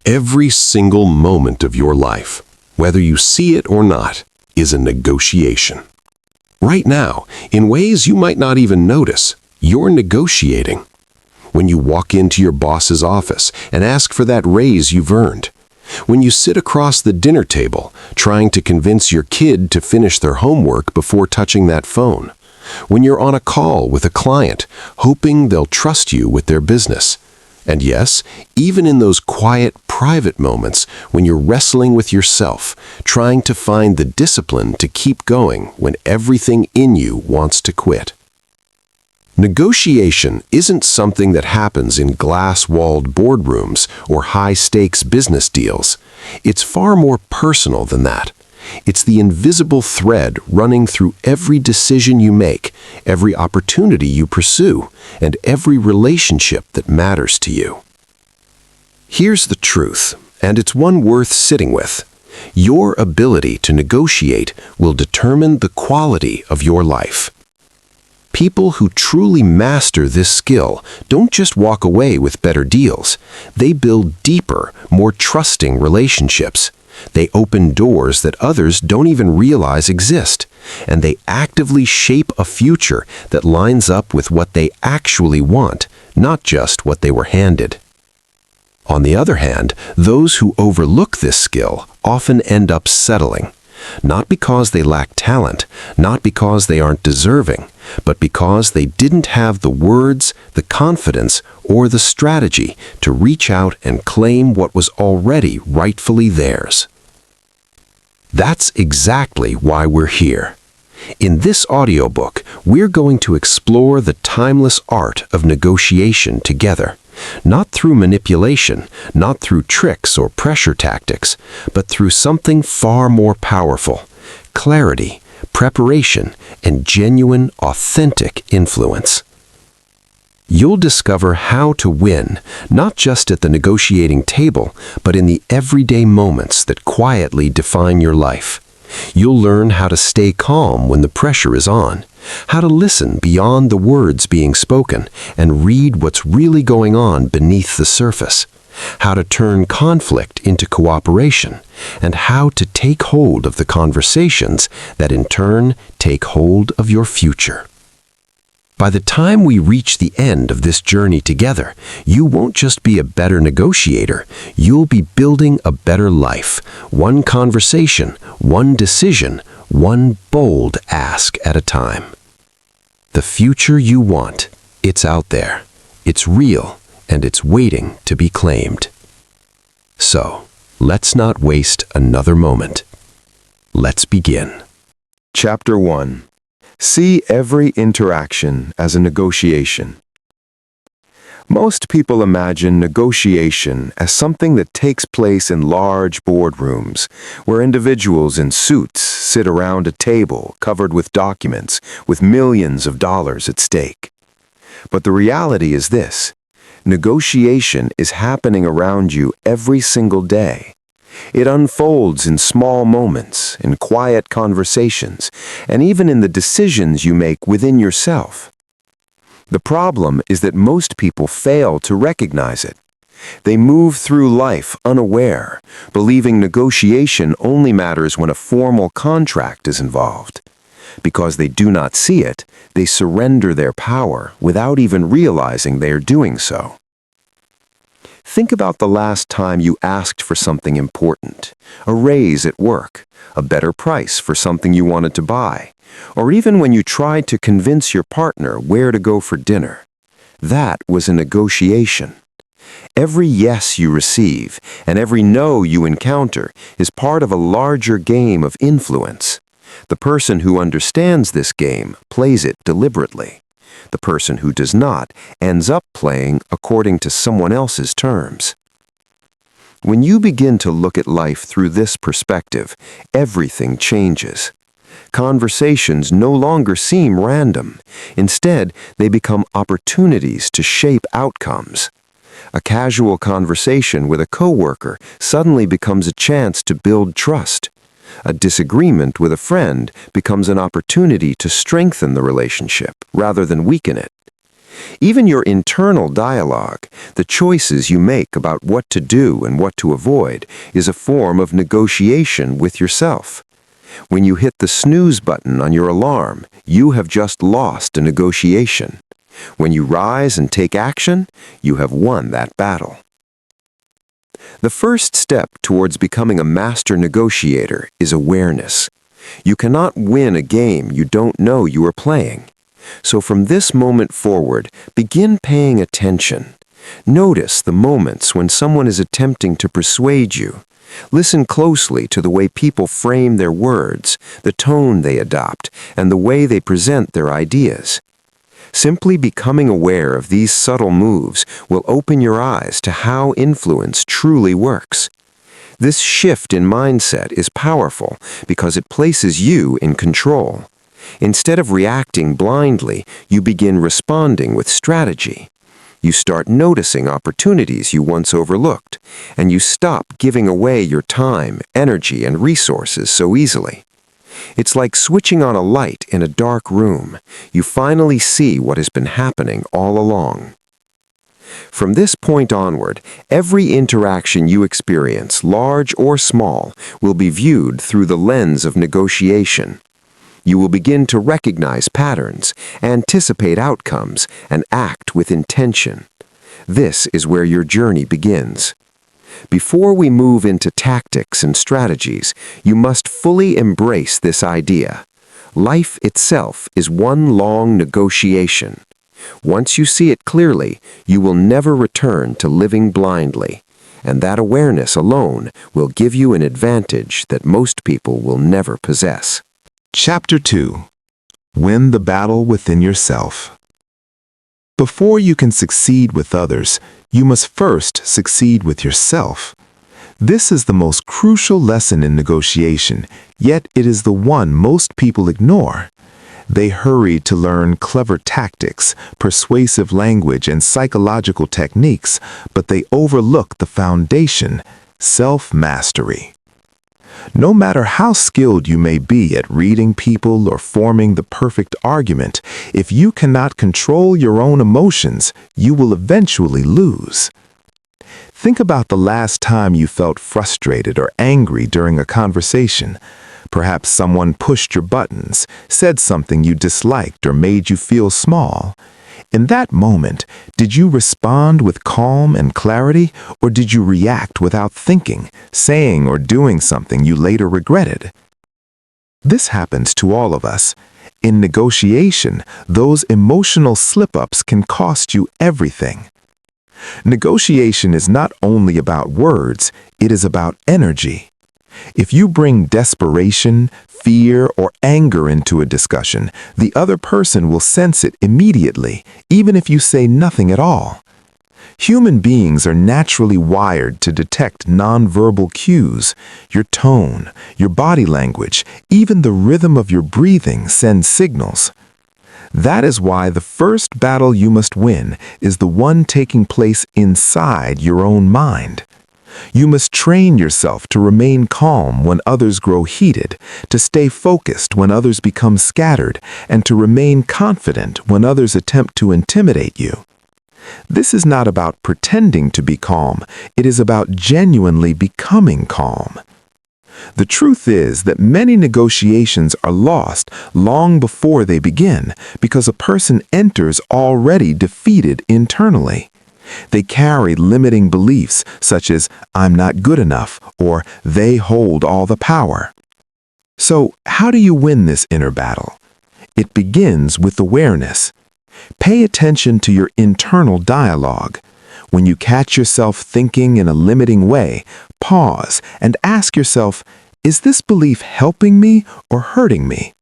Every single moment of your life, whether you see it or not, is a negotiation. Right now, in ways you might not even notice, you're negotiating. When you walk into your boss's office and ask for that raise you've earned. When you sit across the dinner table, trying to convince your kid to finish their homework before touching that phone. When you're on a call with a client, hoping they'll trust you with their business. And yes, even in those quiet, private moments when you're wrestling with yourself, trying to find the discipline to keep going when everything in you wants to quit. Negotiation isn't something that happens in glass-walled boardrooms or high-stakes business deals. It's far more personal than that. It's the invisible thread running through every decision you make, every opportunity you pursue, and every relationship that matters to you. Here's the truth, and it's one worth sitting with. Your ability to negotiate will determine the quality of your life. People who truly master this skill don't just walk away with better deals. They build deeper, more trusting relationships. They open doors that others don't even realize exist, and they actively shape a future that lines up with what they actually want, not just what they were handed. On the other hand, those who overlook this skill often end up settling, not because they lack talent, not because they aren't deserving, but because they didn't have the words, the confidence, or the strategy to reach out and claim what was already rightfully theirs. That's exactly why we're here. In this audiobook, we're going to explore the timeless art of negotiation together, not through manipulation, not through tricks or pressure tactics, but through something far more powerful: clarity, preparation, and genuine, authentic influence. You'll discover how to win, not just at the negotiating table, but in the everyday moments that quietly define your life. You'll learn how to stay calm when the pressure is on, how to listen beyond the words being spoken and read what's really going on beneath the surface, how to turn conflict into cooperation, and how to take hold of the conversations that in turn take hold of your future. By the time we reach the end of this journey together, you won't just be a better negotiator, you'll be building a better life, one conversation, one decision, one bold ask at a time. The future you want, it's out there, it's real, and it's waiting to be claimed. So, let's not waste another moment. Let's begin. Chapter 1. See every interaction as a negotiation. Most people imagine negotiation as something that takes place in large boardrooms, where individuals in suits sit around a table covered with documents with millions of dollars at stake. But the reality is this: negotiation is happening around you every single day. It unfolds in small moments, in quiet conversations, and even in the decisions you make within yourself. The problem is that most people fail to recognize it. They move through life unaware, believing negotiation only matters when a formal contract is involved. Because they do not see it, they surrender their power without even realizing they are doing so. Think about the last time you asked for something important: a raise at work, a better price for something you wanted to buy, or even when you tried to convince your partner where to go for dinner. That was a negotiation. Every yes you receive and every no you encounter is part of a larger game of influence. The person who understands this game plays it deliberately. The person who does not ends up playing according to someone else's terms. When you begin to look at life through this perspective, everything changes. Conversations no longer seem random. Instead, they become opportunities to shape outcomes. A casual conversation with a coworker suddenly becomes a chance to build trust. A disagreement with a friend becomes an opportunity to strengthen the relationship rather than weaken it. Even your internal dialogue, the choices you make about what to do and what to avoid, is a form of negotiation with yourself. When you hit the snooze button on your alarm, you have just lost a negotiation. When you rise and take action, you have won that battle. The first step towards becoming a master negotiator is awareness. You cannot win a game you don't know you are playing. So from this moment forward, begin paying attention. Notice the moments when someone is attempting to persuade you. Listen closely to the way people frame their words, the tone they adopt, and the way they present their ideas. Simply becoming aware of these subtle moves will open your eyes to how influence truly works. This shift in mindset is powerful because it places you in control. Instead of reacting blindly, you begin responding with strategy. You start noticing opportunities you once overlooked, and you stop giving away your time, energy, and resources so easily. It's like switching on a light in a dark room. You finally see what has been happening all along. From this point onward, every interaction you experience, large or small, will be viewed through the lens of negotiation. You will begin to recognize patterns, anticipate outcomes, and act with intention. This is where your journey begins. Before we move into tactics and strategies, you must fully embrace this idea. Life itself is one long negotiation. Once you see it clearly, you will never return to living blindly, and that awareness alone will give you an advantage that most people will never possess. Chapter 2. Win the battle within yourself. Before you can succeed with others, you must first succeed with yourself. This is the most crucial lesson in negotiation, yet it is the one most people ignore. They hurry to learn clever tactics, persuasive language, and psychological techniques, but they overlook the foundation, self-mastery. No matter how skilled you may be at reading people or forming the perfect argument, if you cannot control your own emotions, you will eventually lose. Think about the last time you felt frustrated or angry during a conversation. Perhaps someone pushed your buttons, said something you disliked, or made you feel small. In that moment, did you respond with calm and clarity, or did you react without thinking, saying or doing something you later regretted? This happens to all of us. In negotiation, those emotional slip-ups can cost you everything. Negotiation is not only about words, it is about energy. If you bring desperation, fear, or anger into a discussion, the other person will sense it immediately, even if you say nothing at all. Human beings are naturally wired to detect nonverbal cues. Your tone, your body language, even the rhythm of your breathing send signals. That is why the first battle you must win is the one taking place inside your own mind. You must train yourself to remain calm when others grow heated, to stay focused when others become scattered, and to remain confident when others attempt to intimidate you. This is not about pretending to be calm, it is about genuinely becoming calm. The truth is that many negotiations are lost long before they begin because a person enters already defeated internally. They carry limiting beliefs such as, "I'm not good enough," or "they hold all the power." So, how do you win this inner battle? It begins with awareness. Pay attention to your internal dialogue. When you catch yourself thinking in a limiting way, pause and ask yourself, is this belief helping me or hurting me?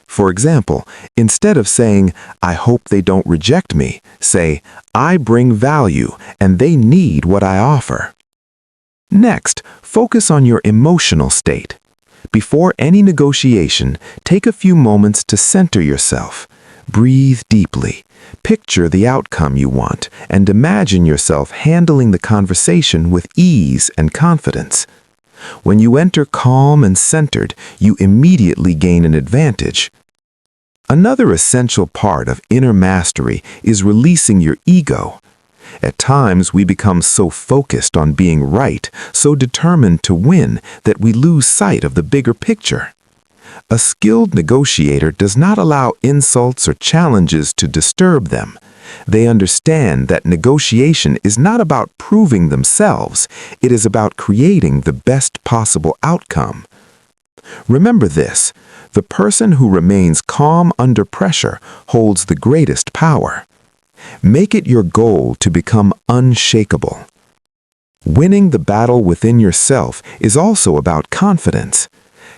For example, instead of saying, "I hope they don't reject me," say, "I bring value and they need what I offer." Next, focus on your emotional state. Before any negotiation, take a few moments to center yourself. Breathe deeply. Picture the outcome you want and imagine yourself handling the conversation with ease and confidence. When you enter calm and centered, you immediately gain an advantage. Another essential part of inner mastery is releasing your ego. At times, we become so focused on being right, so determined to win, that we lose sight of the bigger picture. A skilled negotiator does not allow insults or challenges to disturb them. They understand that negotiation is not about proving themselves, it is about creating the best possible outcome. Remember this, the person who remains calm under pressure holds the greatest power. Make it your goal to become unshakable. Winning the battle within yourself is also about confidence.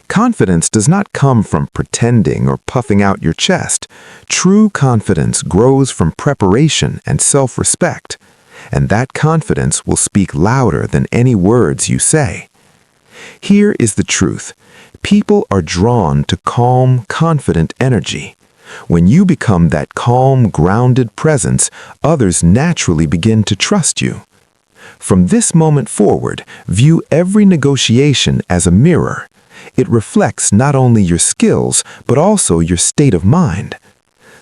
Confidence does not come from pretending or puffing out your chest. True confidence grows from preparation and self-respect, and that confidence will speak louder than any words you say. Here is the truth. People are drawn to calm, confident energy. When you become that calm, grounded presence, others naturally begin to trust you. From this moment forward, view every negotiation as a mirror. It reflects not only your skills, but also your state of mind.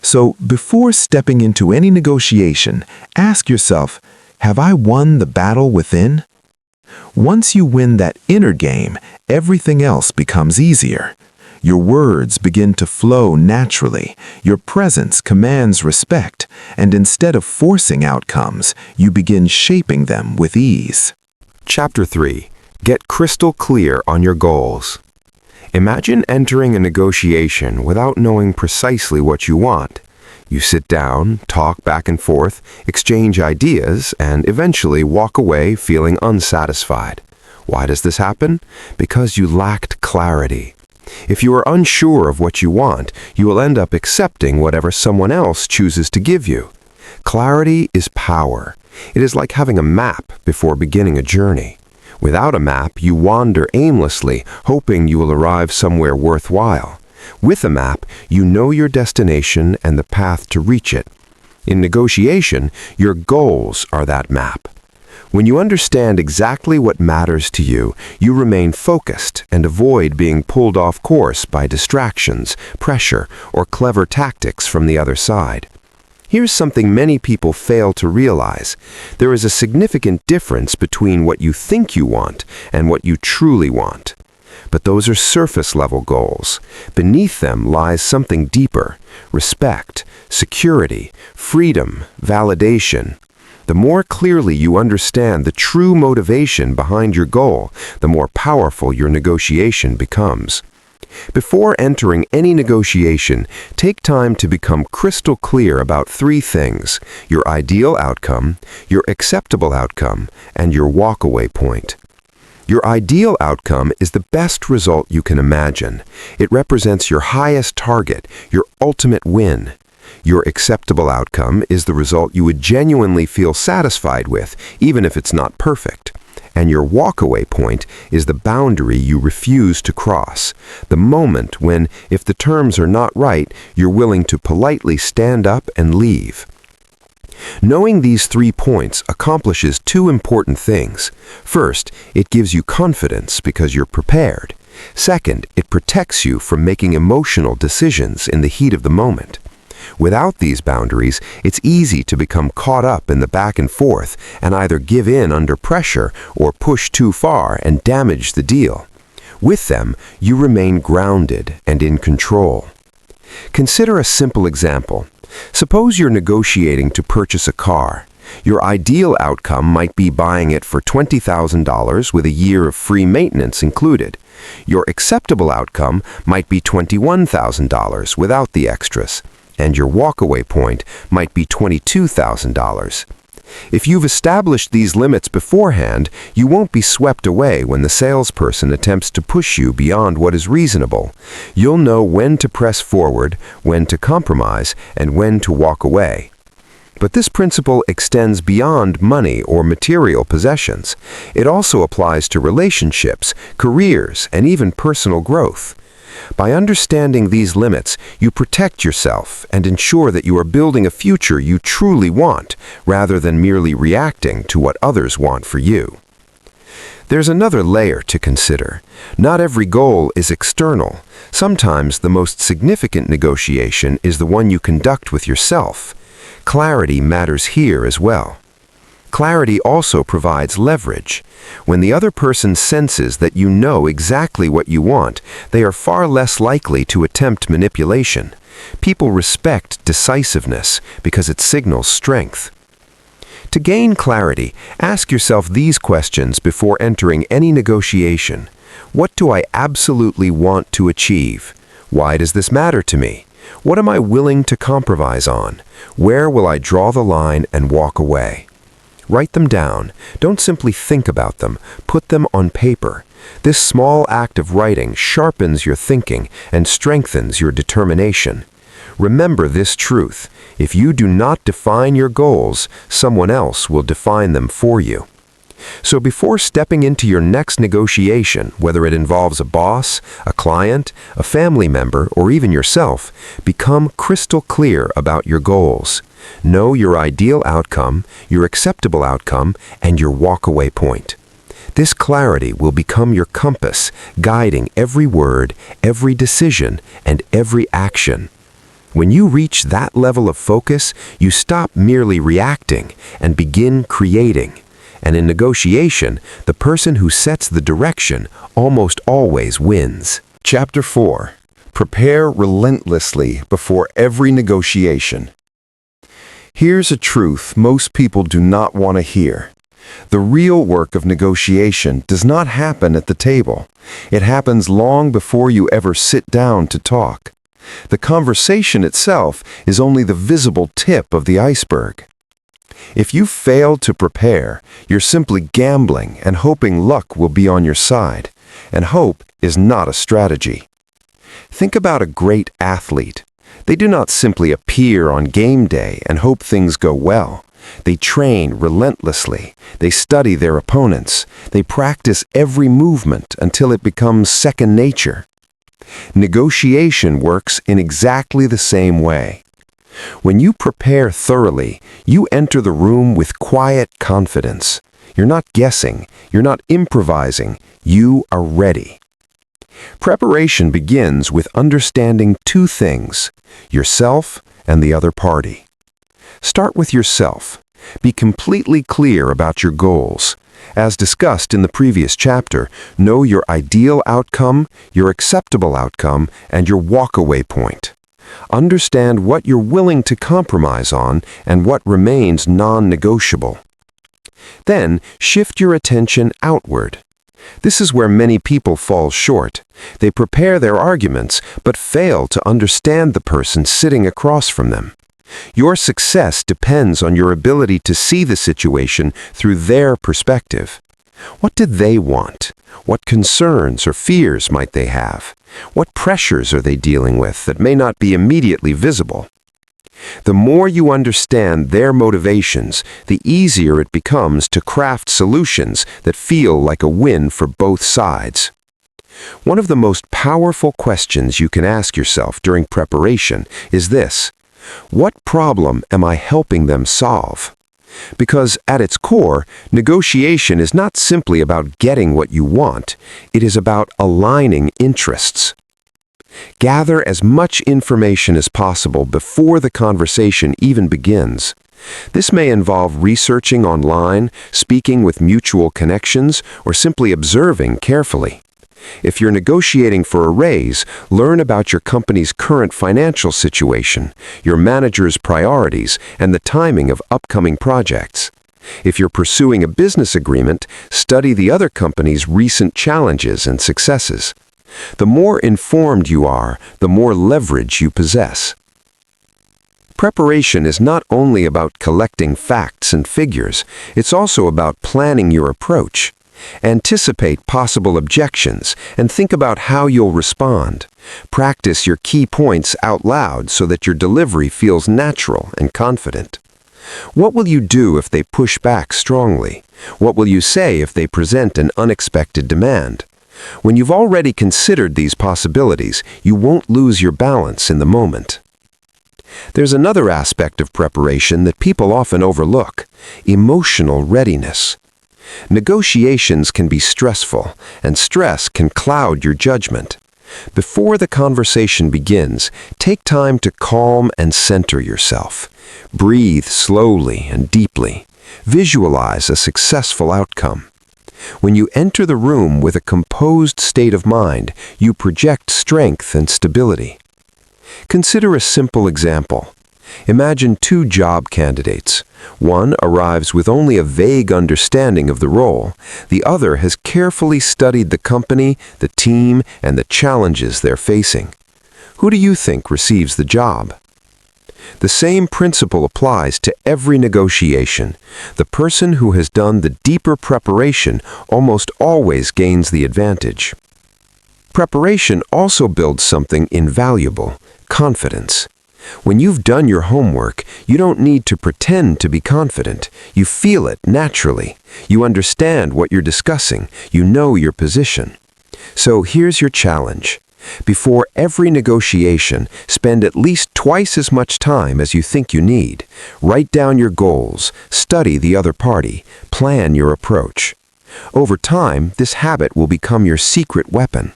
So, before stepping into any negotiation, ask yourself, have I won the battle within? Once you win that inner game, everything else becomes easier. Your words begin to flow naturally, your presence commands respect, and instead of forcing outcomes, you begin shaping them with ease. Chapter 3. Get crystal clear on your goals. Imagine entering a negotiation without knowing precisely what you want. You sit down, talk back and forth, exchange ideas, and eventually walk away feeling unsatisfied. Why does this happen? Because you lacked clarity. If you are unsure of what you want, you will end up accepting whatever someone else chooses to give you. Clarity is power. It is like having a map before beginning a journey. Without a map, you wander aimlessly, hoping you will arrive somewhere worthwhile. With a map, you know your destination and the path to reach it. In negotiation, your goals are that map. When you understand exactly what matters to you, you remain focused and avoid being pulled off course by distractions, pressure, or clever tactics from the other side. Here's something many people fail to realize. There is a significant difference between what you think you want and what you truly want. But those are surface-level goals. Beneath them lies something deeper: respect, security, freedom, validation. The more clearly you understand the true motivation behind your goal, the more powerful your negotiation becomes. Before entering any negotiation, take time to become crystal clear about three things: your ideal outcome, your acceptable outcome, and your walkaway point. Your ideal outcome is the best result you can imagine. It represents your highest target, your ultimate win. Your acceptable outcome is the result you would genuinely feel satisfied with, even if it's not perfect. And your walkaway point is the boundary you refuse to cross, the moment when, if the terms are not right, you're willing to politely stand up and leave. Knowing these 3 points accomplishes 2 important things. First, it gives you confidence because you're prepared. Second, it protects you from making emotional decisions in the heat of the moment. Without these boundaries, it's easy to become caught up in the back and forth and either give in under pressure or push too far and damage the deal. With them, you remain grounded and in control. Consider a simple example. Suppose you're negotiating to purchase a car. Your ideal outcome might be buying it for $20,000 with a year of free maintenance included. Your acceptable outcome might be $21,000 without the extras, and your walkaway point might be $22,000. If you've established these limits beforehand, you won't be swept away when the salesperson attempts to push you beyond what is reasonable. You'll know when to press forward, when to compromise, and when to walk away. But this principle extends beyond money or material possessions. It also applies to relationships, careers, and even personal growth. By understanding these limits, you protect yourself and ensure that you are building a future you truly want, rather than merely reacting to what others want for you. There's another layer to consider. Not every goal is external. Sometimes the most significant negotiation is the one you conduct with yourself. Clarity matters here as well. Clarity also provides leverage. When the other person senses that you know exactly what you want, they are far less likely to attempt manipulation. People respect decisiveness because it signals strength. To gain clarity, ask yourself these questions before entering any negotiation. What do I absolutely want to achieve? Why does this matter to me? What am I willing to compromise on? Where will I draw the line and walk away? Write them down. Don't simply think about them. Put them on paper. This small act of writing sharpens your thinking and strengthens your determination. Remember this truth. If you do not define your goals, someone else will define them for you. So before stepping into your next negotiation, whether it involves a boss, a client, a family member, or even yourself, become crystal clear about your goals. Know your ideal outcome, your acceptable outcome, and your walkaway point. This clarity will become your compass, guiding every word, every decision, and every action. When you reach that level of focus, you stop merely reacting and begin creating. And in negotiation, the person who sets the direction almost always wins. Chapter 4. Prepare relentlessly before every negotiation. Here's a truth most people do not want to hear. The real work of negotiation does not happen at the table. It happens long before you ever sit down to talk. The conversation itself is only the visible tip of the iceberg. If you fail to prepare, you're simply gambling and hoping luck will be on your side, and hope is not a strategy. Think about a great athlete. They do not simply appear on game day and hope things go well. They train relentlessly. They study their opponents. They practice every movement until it becomes second nature. Negotiation works in exactly the same way. When you prepare thoroughly, you enter the room with quiet confidence. You're not guessing. You're not improvising. You are ready. Preparation begins with understanding two things: yourself and the other party. Start with yourself. Be completely clear about your goals. As discussed in the previous chapter, know your ideal outcome, your acceptable outcome, and your walkaway point. Understand what you're willing to compromise on and what remains non-negotiable. Then, shift your attention outward. This is where many people fall short. They prepare their arguments, but fail to understand the person sitting across from them. Your success depends on your ability to see the situation through their perspective. What do they want? What concerns or fears might they have? What pressures are they dealing with that may not be immediately visible? The more you understand their motivations, the easier it becomes to craft solutions that feel like a win for both sides. One of the most powerful questions you can ask yourself during preparation is this: what problem am I helping them solve? Because at its core, negotiation is not simply about getting what you want, it is about aligning interests. Gather as much information as possible before the conversation even begins. This may involve researching online, speaking with mutual connections, or simply observing carefully. If you're negotiating for a raise, learn about your company's current financial situation, your manager's priorities, and the timing of upcoming projects. If you're pursuing a business agreement, study the other company's recent challenges and successes. The more informed you are, the more leverage you possess. Preparation is not only about collecting facts and figures, it's also about planning your approach. Anticipate possible objections and think about how you'll respond. Practice your key points out loud so that your delivery feels natural and confident. What will you do if they push back strongly? What will you say if they present an unexpected demand? When you've already considered these possibilities, you won't lose your balance in the moment. There's another aspect of preparation that people often overlook: emotional readiness. Negotiations can be stressful, and stress can cloud your judgment. Before the conversation begins, take time to calm and center yourself. Breathe slowly and deeply. Visualize a successful outcome. When you enter the room with a composed state of mind, you project strength and stability. Consider a simple example. Imagine two job candidates. One arrives with only a vague understanding of the role. The other has carefully studied the company, the team, and the challenges they're facing. Who do you think receives the job? The same principle applies to every negotiation. The person who has done the deeper preparation almost always gains the advantage. Preparation also builds something invaluable: confidence. When you've done your homework, you don't need to pretend to be confident. You feel it naturally. You understand what you're discussing. You know your position. So here's your challenge. Before every negotiation, spend at least twice as much time as you think you need. Write down your goals, study the other party, plan your approach. Over time, this habit will become your secret weapon.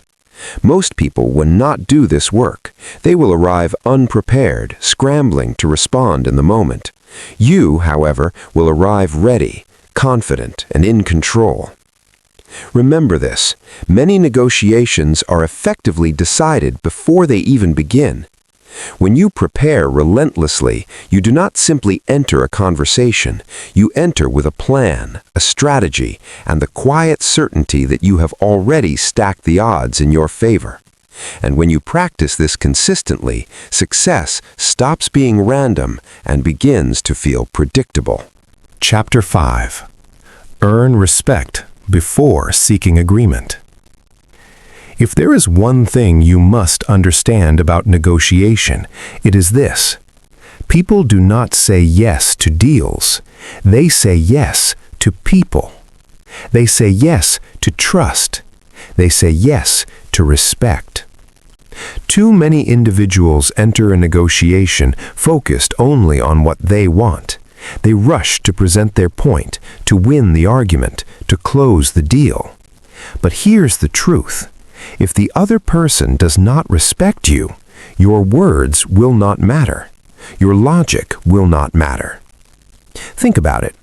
Most people will not do this work. They will arrive unprepared, scrambling to respond in the moment. You, however, will arrive ready, confident, and in control. Remember this: many negotiations are effectively decided before they even begin. When you prepare relentlessly, you do not simply enter a conversation. You enter with a plan, a strategy, and the quiet certainty that you have already stacked the odds in your favor. And when you practice this consistently, success stops being random and begins to feel predictable. Chapter 5. Earn respect before seeking agreement. If there is one thing you must understand about negotiation, it is this: people do not say yes to deals. They say yes to people. They say yes to trust. They say yes to respect. Too many individuals enter a negotiation focused only on what they want. They rush to present their point, to win the argument, to close the deal. But here's the truth. If the other person does not respect you, your words will not matter. Your logic will not matter. Think about it.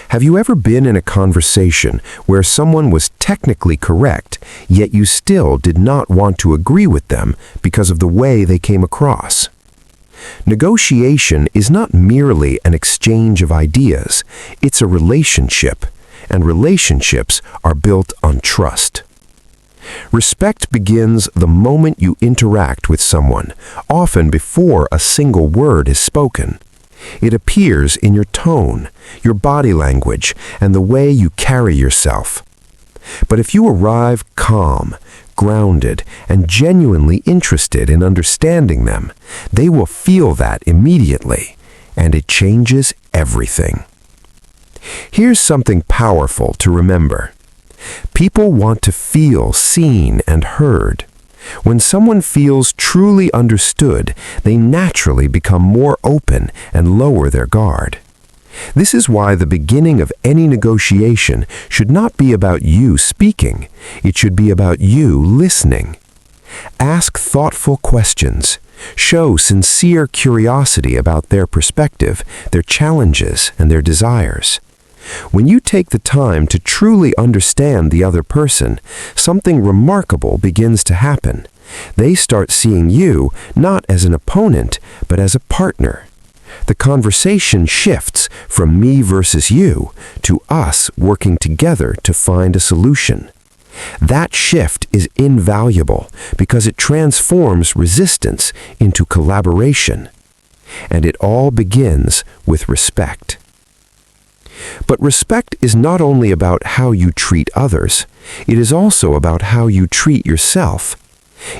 Have you ever been in a conversation where someone was technically correct, yet you still did not want to agree with them because of the way they came across? Negotiation is not merely an exchange of ideas. It's a relationship, and relationships are built on trust. Respect begins the moment you interact with someone, often before a single word is spoken. It appears in your tone, your body language, and the way you carry yourself. But if you arrive calm, grounded, and genuinely interested in understanding them, they will feel that immediately, and it changes everything. Here's something powerful to remember. People want to feel seen and heard. When someone feels truly understood, they naturally become more open and lower their guard. This is why the beginning of any negotiation should not be about you speaking. It should be about you listening. Ask thoughtful questions. Show sincere curiosity about their perspective, their challenges, and their desires. When you take the time to truly understand the other person, something remarkable begins to happen. They start seeing you not as an opponent, but as a partner. The conversation shifts from me versus you to us working together to find a solution. That shift is invaluable because it transforms resistance into collaboration. And it all begins with respect. But respect is not only about how you treat others, it is also about how you treat yourself.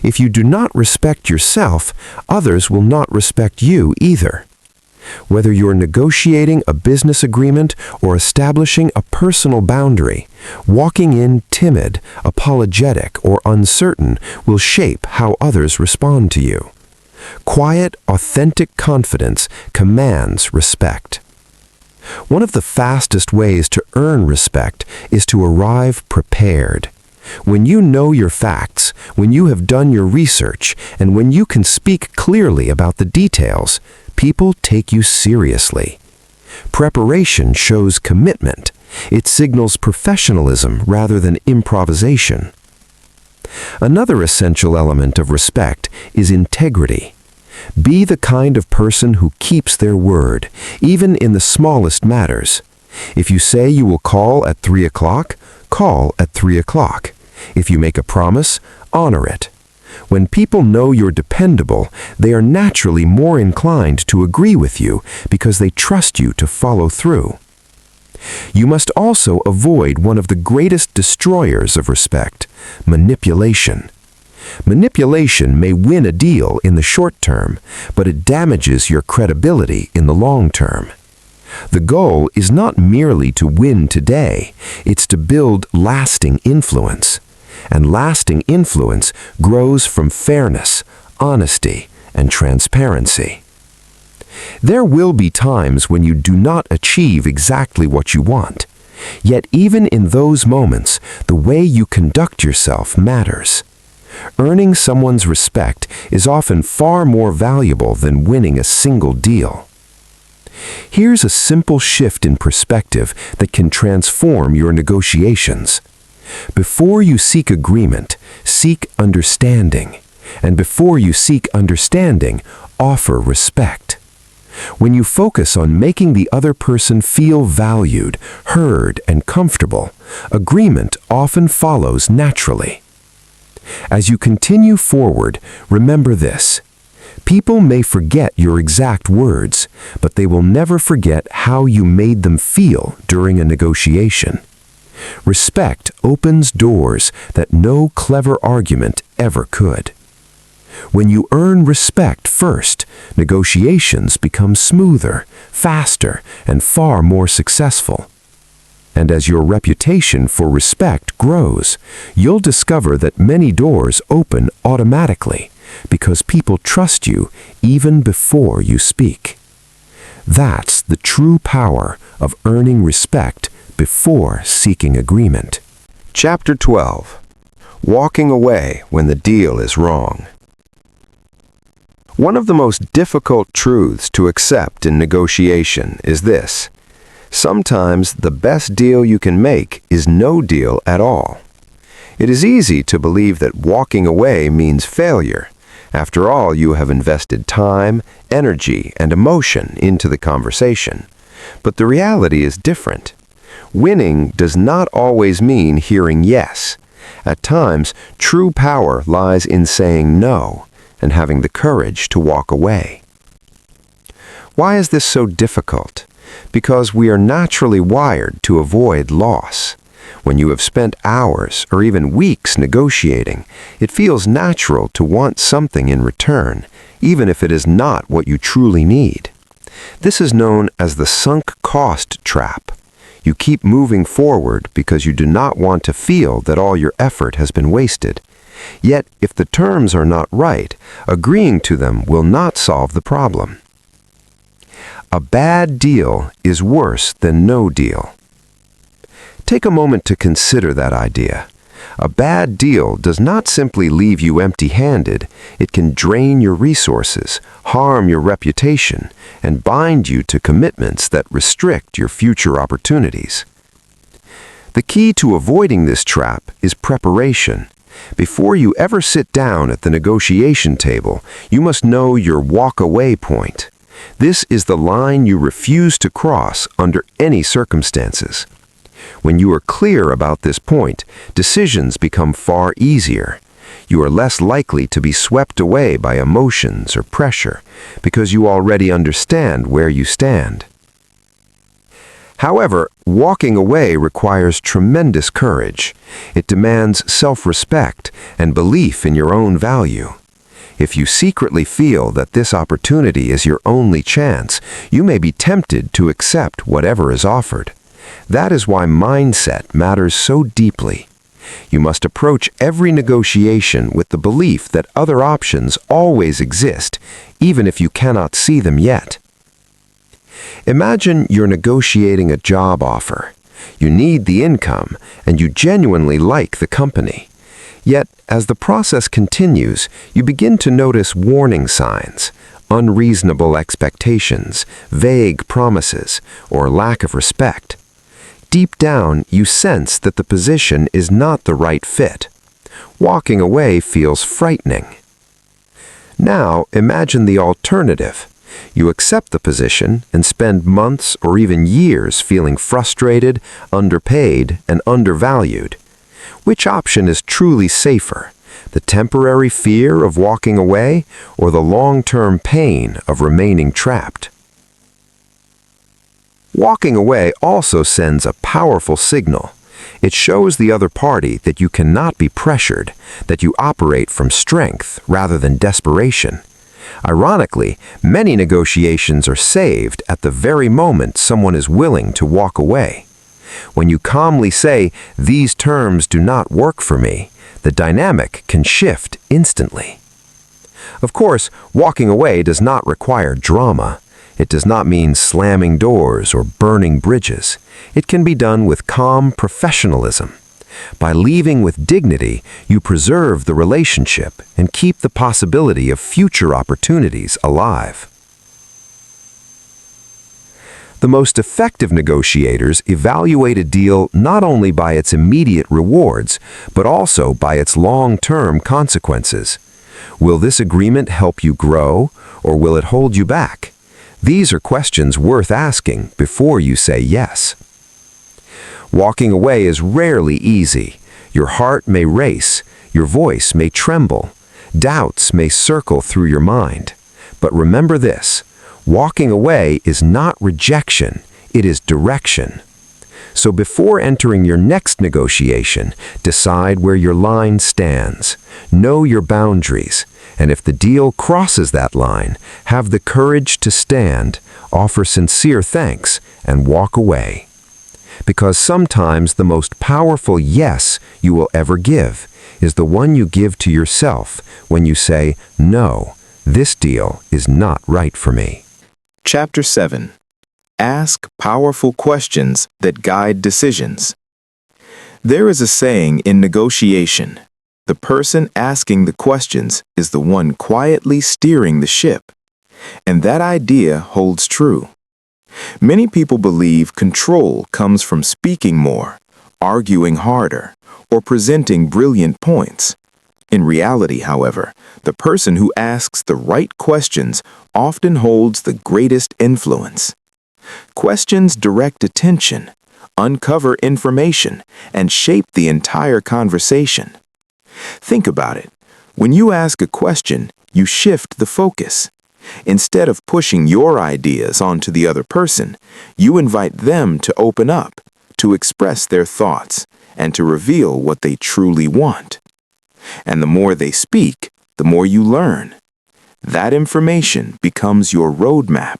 If you do not respect yourself, others will not respect you either. Whether you're negotiating a business agreement or establishing a personal boundary, walking in timid, apologetic, or uncertain will shape how others respond to you. Quiet, authentic confidence commands respect. One of the fastest ways to earn respect is to arrive prepared. When you know your facts, when you have done your research, and when you can speak clearly about the details, people take you seriously. Preparation shows commitment. It signals professionalism rather than improvisation. Another essential element of respect is integrity. Be the kind of person who keeps their word, even in the smallest matters. If you say you will call at 3 o'clock, call at 3 o'clock. If you make a promise, honor it. When people know you're dependable, they are naturally more inclined to agree with you because they trust you to follow through. You must also avoid one of the greatest destroyers of respect, manipulation. Manipulation may win a deal in the short term, but it damages your credibility in the long term. The goal is not merely to win today, it's to build lasting influence. And lasting influence grows from fairness, honesty, and transparency. There will be times when you do not achieve exactly what you want. Yet even in those moments, the way you conduct yourself matters. Earning someone's respect is often far more valuable than winning a single deal. Here's a simple shift in perspective that can transform your negotiations. Before you seek agreement, seek understanding. And before you seek understanding, offer respect. When you focus on making the other person feel valued, heard, and comfortable, agreement often follows naturally. As you continue forward, remember this. People may forget your exact words, but they will never forget how you made them feel during a negotiation. Respect opens doors that no clever argument ever could. When you earn respect first, negotiations become smoother, faster, and far more successful. And as your reputation for respect grows, you'll discover that many doors open automatically because people trust you even before you speak. That's the true power of earning respect before seeking agreement. Chapter 12. Walking away when the deal is wrong. One of the most difficult truths to accept in negotiation is this. Sometimes the best deal you can make is no deal at all. It is easy to believe that walking away means failure. After all, you have invested time, energy, and emotion into the conversation. But the reality is different. Winning does not always mean hearing yes. At times, true power lies in saying no and having the courage to walk away. Why is this so difficult? Because we are naturally wired to avoid loss. When you have spent hours or even weeks negotiating, it feels natural to want something in return, even if it is not what you truly need. This is known as the sunk cost trap. You keep moving forward because you do not want to feel that all your effort has been wasted. Yet, if the terms are not right, agreeing to them will not solve the problem. A bad deal is worse than no deal. Take a moment to consider that idea. A bad deal does not simply leave you empty-handed. It can drain your resources, harm your reputation, and bind you to commitments that restrict your future opportunities. The key to avoiding this trap is preparation. Before you ever sit down at the negotiation table, you must know your walk-away point. This is the line you refuse to cross under any circumstances. When you are clear about this point, decisions become far easier. You are less likely to be swept away by emotions or pressure because you already understand where you stand. However, walking away requires tremendous courage. It demands self-respect and belief in your own value. If you secretly feel that this opportunity is your only chance, you may be tempted to accept whatever is offered. That is why mindset matters so deeply. You must approach every negotiation with the belief that other options always exist, even if you cannot see them yet. Imagine you're negotiating a job offer. You need the income, and you genuinely like the company. Yet, as the process continues, you begin to notice warning signs, unreasonable expectations, vague promises, or lack of respect. Deep down, you sense that the position is not the right fit. Walking away feels frightening. Now, imagine the alternative. You accept the position and spend months or even years feeling frustrated, underpaid, and undervalued. Which option is truly safer? The temporary fear of walking away or the long-term pain of remaining trapped? Walking away also sends a powerful signal. It shows the other party that you cannot be pressured, that you operate from strength rather than desperation. Ironically, many negotiations are saved at the very moment someone is willing to walk away. When you calmly say, "These terms do not work for me," the dynamic can shift instantly. Of course, walking away does not require drama. It does not mean slamming doors or burning bridges. It can be done with calm professionalism. By leaving with dignity, you preserve the relationship and keep the possibility of future opportunities alive. The most effective negotiators evaluate a deal not only by its immediate rewards, but also by its long-term consequences. Will this agreement help you grow, or will it hold you back? These are questions worth asking before you say yes. Walking away is rarely easy. Your heart may race, your voice may tremble, doubts may circle through your mind. But remember this, walking away is not rejection, it is direction. So before entering your next negotiation, decide where your line stands. Know your boundaries, and if the deal crosses that line, have the courage to stand, offer sincere thanks, and walk away. Because sometimes the most powerful yes you will ever give is the one you give to yourself when you say, "No, this deal is not right for me." Chapter 7. Ask powerful questions that guide decisions. There is a saying in negotiation, the person asking the questions is the one quietly steering the ship. And that idea holds true. Many people believe control comes from speaking more, arguing harder, or presenting brilliant points. In reality, however, the person who asks the right questions often holds the greatest influence. Questions direct attention, uncover information, and shape the entire conversation. Think about it. When you ask a question, you shift the focus. Instead of pushing your ideas onto the other person, you invite them to open up, to express their thoughts, and to reveal what they truly want. And the more they speak, the more you learn. That information becomes your roadmap.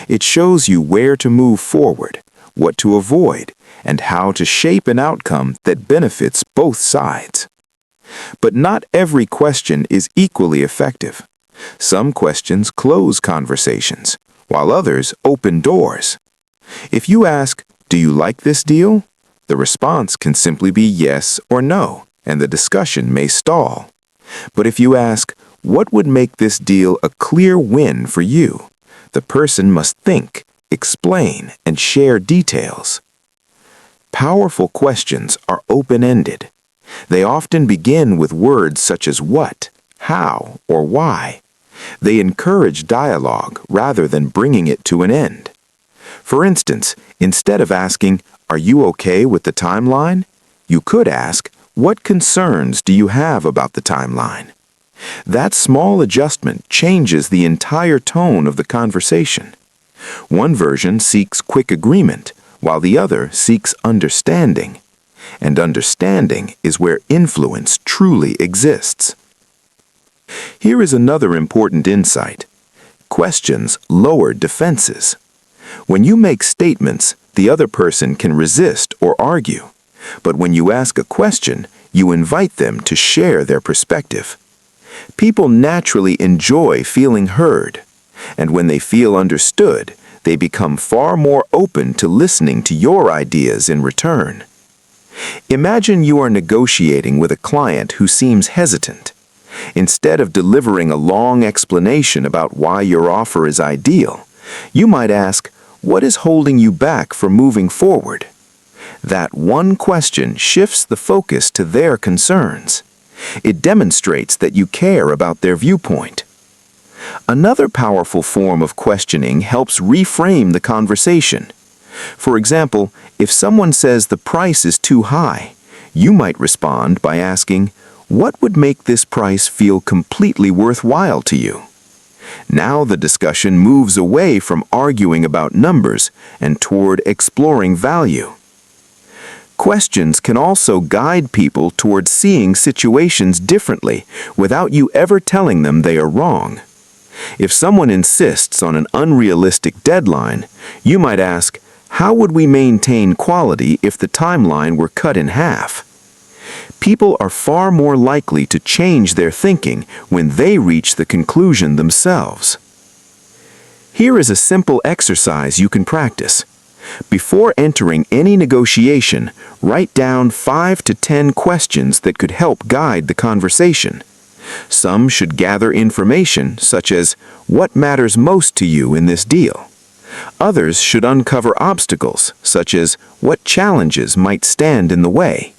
It shows you where to move forward, what to avoid, and how to shape an outcome that benefits both sides. But not every question is equally effective. Some questions close conversations, while others open doors. If you ask, "Do you like this deal?" the response can simply be yes or no, and the discussion may stall. But if you ask, "What would make this deal a clear win for you?" the person must think, explain, and share details. Powerful questions are open-ended. They often begin with words such as what, how, or why. They encourage dialogue rather than bringing it to an end. For instance, instead of asking, "Are you okay with the timeline?" you could ask, "What concerns do you have about the timeline?" That small adjustment changes the entire tone of the conversation. One version seeks quick agreement, while the other seeks understanding. And understanding is where influence truly exists. Here is another important insight. Questions lower defenses. When you make statements, the other person can resist or argue. But when you ask a question, you invite them to share their perspective. People naturally enjoy feeling heard. And when they feel understood, they become far more open to listening to your ideas in return. Imagine you are negotiating with a client who seems hesitant. Instead of delivering a long explanation about why your offer is ideal, you might ask, "What is holding you back from moving forward?" That one question shifts the focus to their concerns. It demonstrates that you care about their viewpoint. Another powerful form of questioning helps reframe the conversation. For example, if someone says the price is too high, you might respond by asking, "What would make this price feel completely worthwhile to you?" Now the discussion moves away from arguing about numbers and toward exploring value. Questions can also guide people toward seeing situations differently without you ever telling them they are wrong. If someone insists on an unrealistic deadline, you might ask, "How would we maintain quality if the timeline were cut in half?" People are far more likely to change their thinking when they reach the conclusion themselves. Here is a simple exercise you can practice. Before entering any negotiation, write down 5 to 10 questions that could help guide the conversation. Some should gather information such as, "What matters most to you in this deal?" Others should uncover obstacles such as, "What challenges might stand in the way?"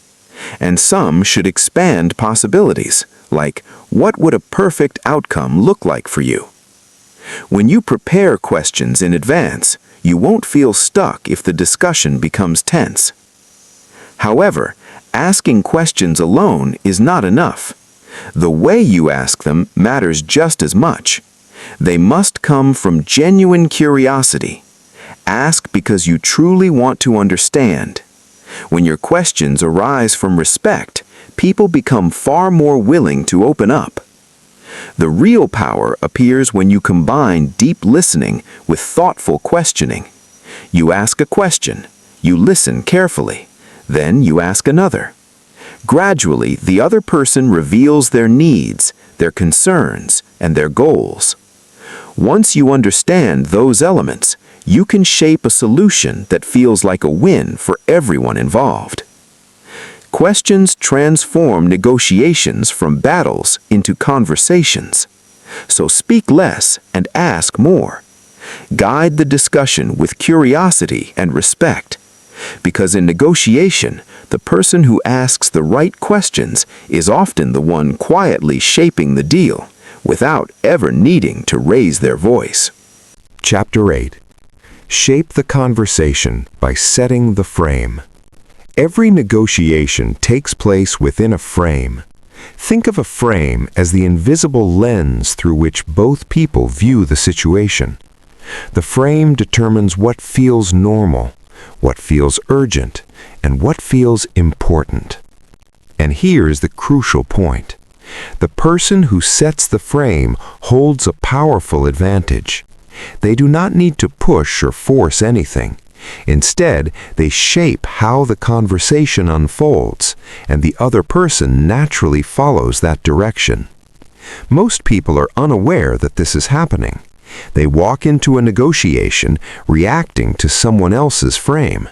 And some should expand possibilities like, "What would a perfect outcome look like for you?" When you prepare questions in advance, you won't feel stuck if the discussion becomes tense. However, asking questions alone is not enough. The way you ask them matters just as much. They must come from genuine curiosity. Ask because you truly want to understand. When your questions arise from respect, people become far more willing to open up. The real power appears when you combine deep listening with thoughtful questioning. You ask a question, you listen carefully, then you ask another. Gradually, the other person reveals their needs, their concerns, and their goals. Once you understand those elements, you can shape a solution that feels like a win for everyone involved. Questions transform negotiations from battles into conversations. So speak less and ask more. Guide the discussion with curiosity and respect. Because in negotiation, the person who asks the right questions is often the one quietly shaping the deal, without ever needing to raise their voice. Chapter 8. Shape the conversation by setting the frame. Every negotiation takes place within a frame. Think of a frame as the invisible lens through which both people view the situation. The frame determines what feels normal, what feels urgent, and what feels important. And here is the crucial point. The person who sets the frame holds a powerful advantage. They do not need to push or force anything. Instead, they shape how the conversation unfolds, and the other person naturally follows that direction. Most people are unaware that this is happening. They walk into a negotiation reacting to someone else's frame.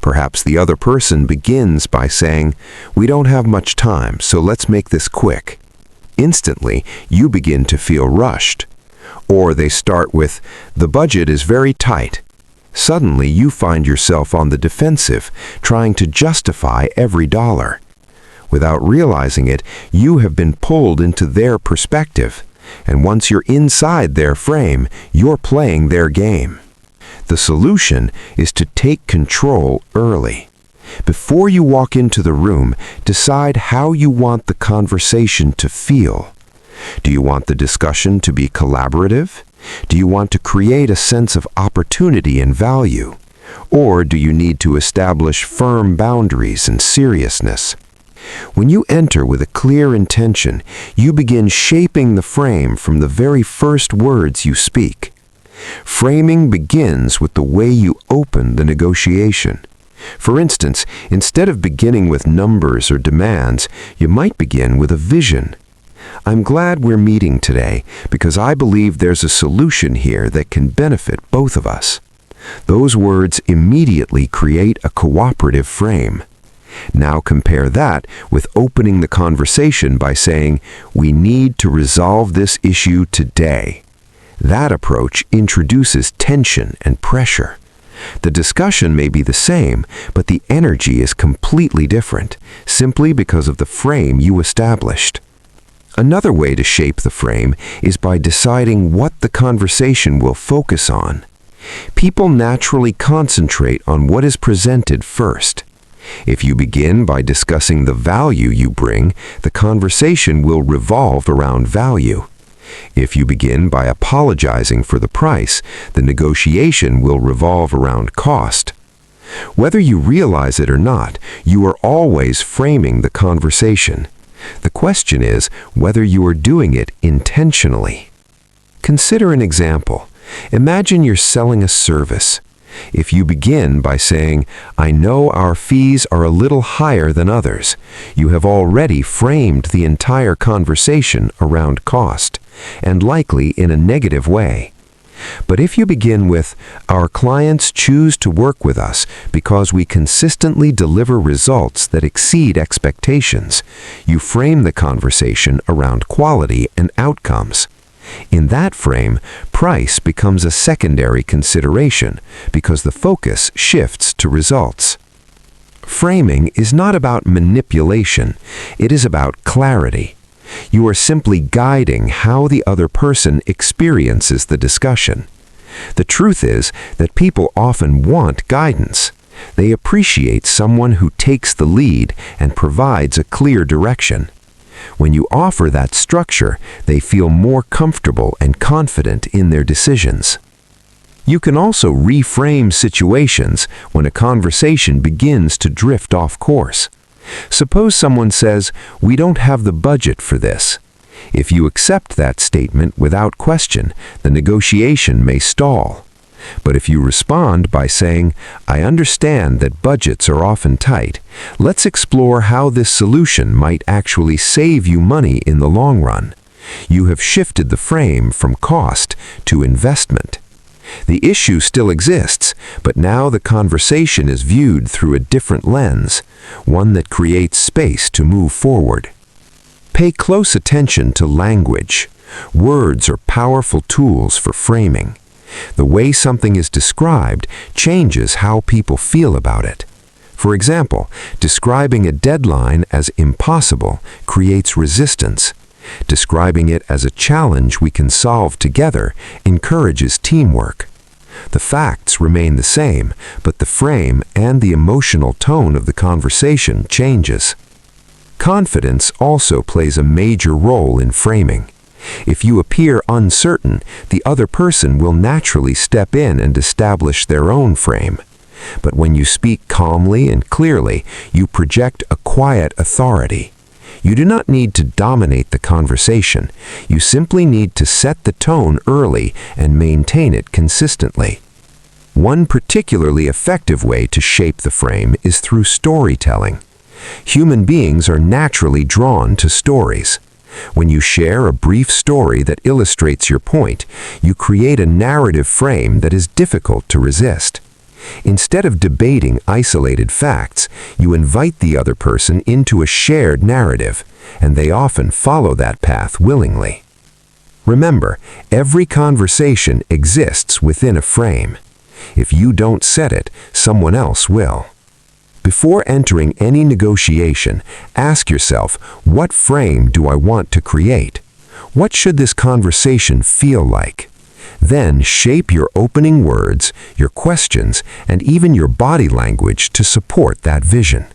Perhaps the other person begins by saying, "We don't have much time, so let's make this quick." Instantly, you begin to feel rushed. Or they start with, "The budget is very tight." Suddenly, you find yourself on the defensive, trying to justify every dollar. Without realizing it, you have been pulled into their perspective. And once you're inside their frame, you're playing their game. The solution is to take control early. Before you walk into the room, decide how you want the conversation to feel. Do you want the discussion to be collaborative? Do you want to create a sense of opportunity and value? Or do you need to establish firm boundaries and seriousness? When you enter with a clear intention, you begin shaping the frame from the very first words you speak. Framing begins with the way you open the negotiation. For instance, instead of beginning with numbers or demands, you might begin with a vision. I'm glad we're meeting today because I believe there's a solution here that can benefit both of us. Those words immediately create a cooperative frame. Now compare that with opening the conversation by saying, "We need to resolve this issue today." That approach introduces tension and pressure. The discussion may be the same, but the energy is completely different, simply because of the frame you established. Another way to shape the frame is by deciding what the conversation will focus on. People naturally concentrate on what is presented first. If you begin by discussing the value you bring, the conversation will revolve around value. If you begin by apologizing for the price, the negotiation will revolve around cost. Whether you realize it or not, you are always framing the conversation. The question is whether you are doing it intentionally. Consider an example. Imagine you're selling a service. If you begin by saying, "I know our fees are a little higher than others," you have already framed the entire conversation around cost, and likely in a negative way. But if you begin with, "Our clients choose to work with us because we consistently deliver results that exceed expectations," you frame the conversation around quality and outcomes. In that frame, price becomes a secondary consideration because the focus shifts to results. Framing is not about manipulation, it is about clarity. You are simply guiding how the other person experiences the discussion. The truth is that people often want guidance. They appreciate someone who takes the lead and provides a clear direction. When you offer that structure, they feel more comfortable and confident in their decisions. You can also reframe situations when a conversation begins to drift off course. Suppose someone says, "We don't have the budget for this." If you accept that statement without question, the negotiation may stall. But if you respond by saying, "I understand that budgets are often tight. Let's explore how this solution might actually save you money in the long run," you have shifted the frame from cost to investment. The issue still exists, but now the conversation is viewed through a different lens, one that creates space to move forward. Pay close attention to language. Words are powerful tools for framing. The way something is described changes how people feel about it. For example, describing a deadline as impossible creates resistance. Describing it as a challenge we can solve together encourages teamwork. The facts remain the same, but the frame and the emotional tone of the conversation changes. Confidence also plays a major role in framing. If you appear uncertain, the other person will naturally step in and establish their own frame. But when you speak calmly and clearly, you project a quiet authority. You do not need to dominate the conversation. You simply need to set the tone early and maintain it consistently. One particularly effective way to shape the frame is through storytelling. Human beings are naturally drawn to stories. When you share a brief story that illustrates your point, you create a narrative frame that is difficult to resist. Instead of debating isolated facts, you invite the other person into a shared narrative, and they often follow that path willingly. Remember, every conversation exists within a frame. If you don't set it, someone else will. Before entering any negotiation, ask yourself, what frame do I want to create? What should this conversation feel like? Then shape your opening words, your questions, and even your body language to support that vision.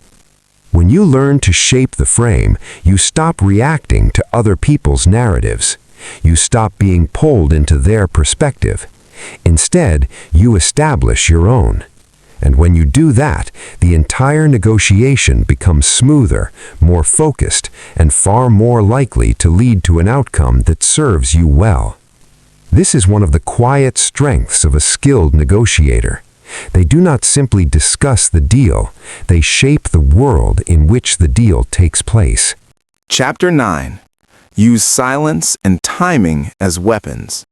When you learn to shape the frame, you stop reacting to other people's narratives. You stop being pulled into their perspective. Instead, you establish your own. And when you do that, the entire negotiation becomes smoother, more focused, and far more likely to lead to an outcome that serves you well. This is one of the quiet strengths of a skilled negotiator. They do not simply discuss the deal, they shape the world in which the deal takes place. Chapter 9. Use silence and timing as weapons.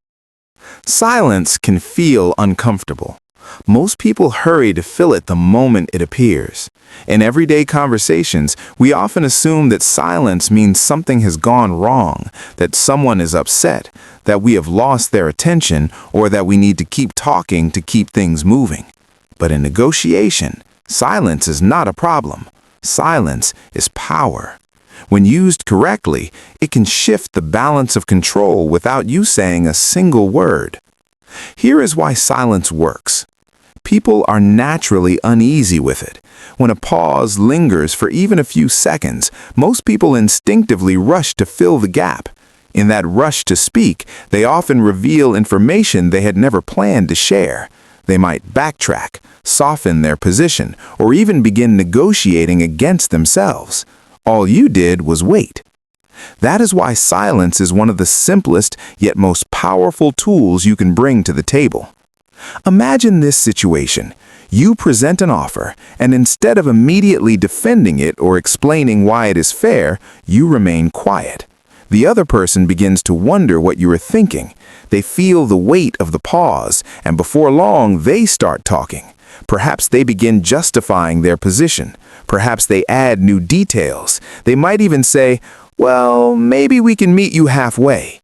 Silence can feel uncomfortable. Most people hurry to fill it the moment it appears. In everyday conversations, we often assume that silence means something has gone wrong, that someone is upset, that we have lost their attention, or that we need to keep talking to keep things moving. But in negotiation, silence is not a problem. Silence is power. When used correctly, it can shift the balance of control without you saying a single word. Here is why silence works. People are naturally uneasy with it. When a pause lingers for even a few seconds, most people instinctively rush to fill the gap. In that rush to speak, they often reveal information they had never planned to share. They might backtrack, soften their position, or even begin negotiating against themselves. All you did was wait. That is why silence is one of the simplest yet most powerful tools you can bring to the table. Imagine this situation. You present an offer, and instead of immediately defending it or explaining why it is fair, you remain quiet. The other person begins to wonder what you are thinking. They feel the weight of the pause, and before long, they start talking. Perhaps they begin justifying their position. Perhaps they add new details. They might even say, "Well, maybe we can meet you halfway."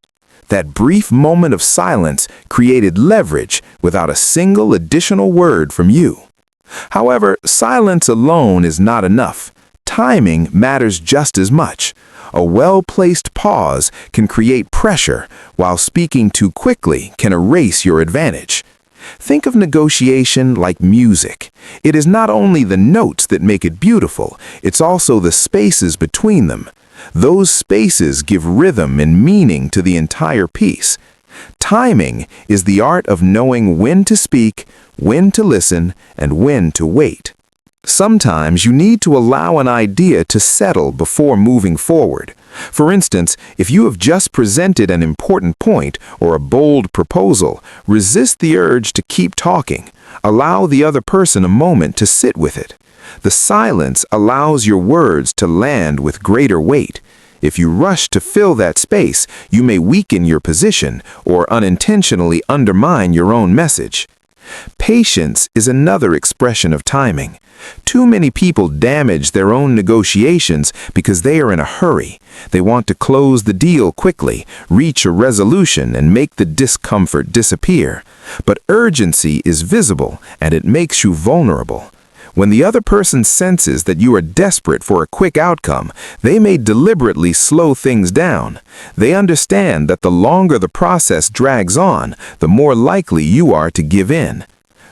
That brief moment of silence created leverage without a single additional word from you. However, silence alone is not enough. Timing matters just as much. A well-placed pause can create pressure, while speaking too quickly can erase your advantage. Think of negotiation like music. It is not only the notes that make it beautiful, it's also the spaces between them. Those spaces give rhythm and meaning to the entire piece. Timing is the art of knowing when to speak, when to listen, and when to wait. Sometimes you need to allow an idea to settle before moving forward. For instance, if you have just presented an important point or a bold proposal, resist the urge to keep talking. Allow the other person a moment to sit with it. The silence allows your words to land with greater weight. If you rush to fill that space, you may weaken your position or unintentionally undermine your own message. Patience is another expression of timing. Too many people damage their own negotiations because they are in a hurry. They want to close the deal quickly, reach a resolution, and make the discomfort disappear. But urgency is visible, and it makes you vulnerable. When the other person senses that you are desperate for a quick outcome, they may deliberately slow things down. They understand that the longer the process drags on, the more likely you are to give in.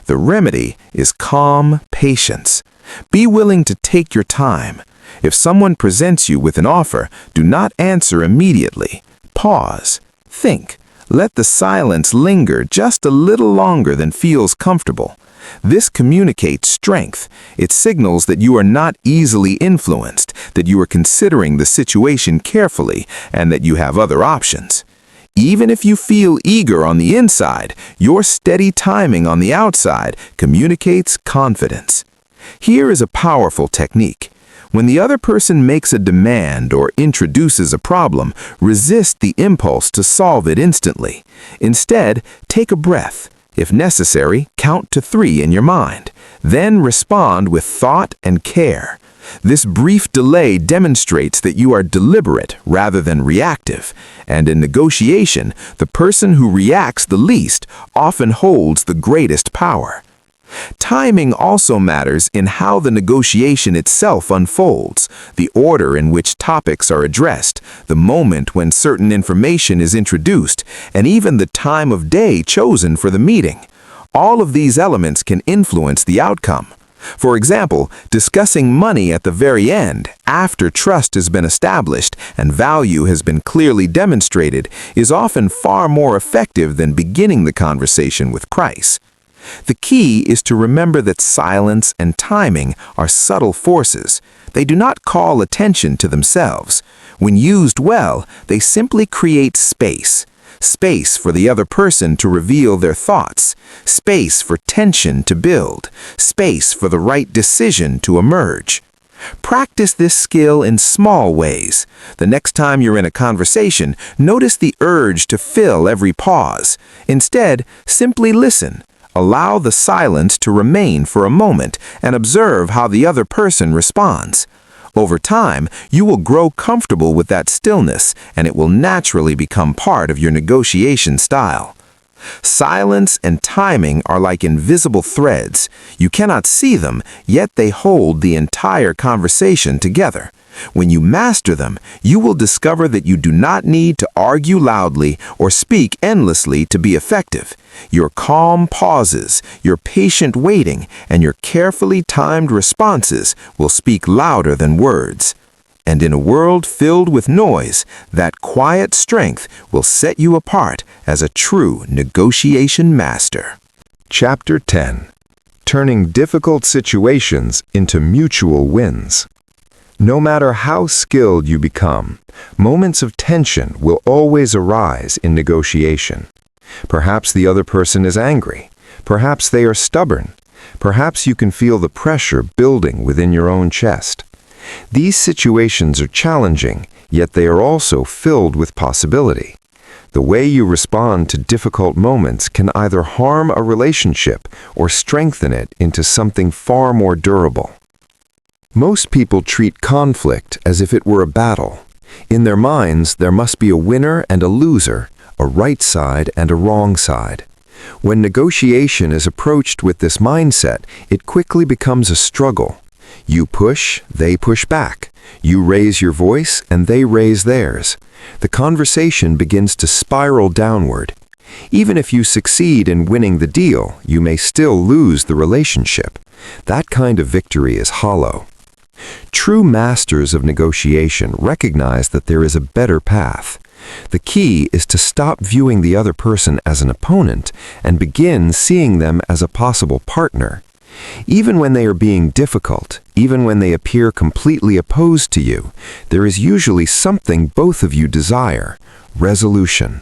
The remedy is calm patience. Be willing to take your time. If someone presents you with an offer, do not answer immediately. Pause. Think. Let the silence linger just a little longer than feels comfortable. This communicates strength. It signals that you are not easily influenced, that you are considering the situation carefully, and that you have other options. Even if you feel eager on the inside, your steady timing on the outside communicates confidence. Here is a powerful technique. When the other person makes a demand or introduces a problem, resist the impulse to solve it instantly. Instead, take a breath. If necessary, count to 3 in your mind. Then respond with thought and care. This brief delay demonstrates that you are deliberate rather than reactive, and in negotiation, the person who reacts the least often holds the greatest power. Timing also matters in how the negotiation itself unfolds, the order in which topics are addressed, the moment when certain information is introduced, and even the time of day chosen for the meeting. All of these elements can influence the outcome. For example, discussing money at the very end, after trust has been established and value has been clearly demonstrated, is often far more effective than beginning the conversation with price. The key is to remember that silence and timing are subtle forces. They do not call attention to themselves. When used well, they simply create space. Space for the other person to reveal their thoughts, space for tension to build, space for the right decision to emerge. Practice this skill in small ways. The next time you're in a conversation, notice the urge to fill every pause. Instead, simply listen. Allow the silence to remain for a moment and observe how the other person responds. Over time, you will grow comfortable with that stillness, and it will naturally become part of your negotiation style. Silence and timing are like invisible threads. You cannot see them, yet they hold the entire conversation together. When you master them, you will discover that you do not need to argue loudly or speak endlessly to be effective. Your calm pauses, your patient waiting, and your carefully timed responses will speak louder than words. And in a world filled with noise, that quiet strength will set you apart as a true negotiation master. Chapter 10. Turning difficult situations into mutual wins. No matter how skilled you become, moments of tension will always arise in negotiation. Perhaps the other person is angry. Perhaps they are stubborn. Perhaps you can feel the pressure building within your own chest. These situations are challenging, yet they are also filled with possibility. The way you respond to difficult moments can either harm a relationship or strengthen it into something far more durable. Most people treat conflict as if it were a battle. In their minds, there must be a winner and a loser, a right side and a wrong side. When negotiation is approached with this mindset, it quickly becomes a struggle. You push, they push back. You raise your voice, and they raise theirs. The conversation begins to spiral downward. Even if you succeed in winning the deal, you may still lose the relationship. That kind of victory is hollow. True masters of negotiation recognize that there is a better path. The key is to stop viewing the other person as an opponent and begin seeing them as a possible partner. Even when they are being difficult, even when they appear completely opposed to you, there is usually something both of you desire: resolution.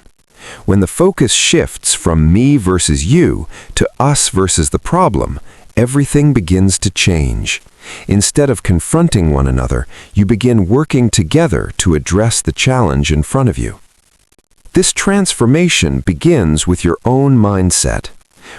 When the focus shifts from me versus you to us versus the problem, everything begins to change. Instead of confronting one another, you begin working together to address the challenge in front of you. This transformation begins with your own mindset.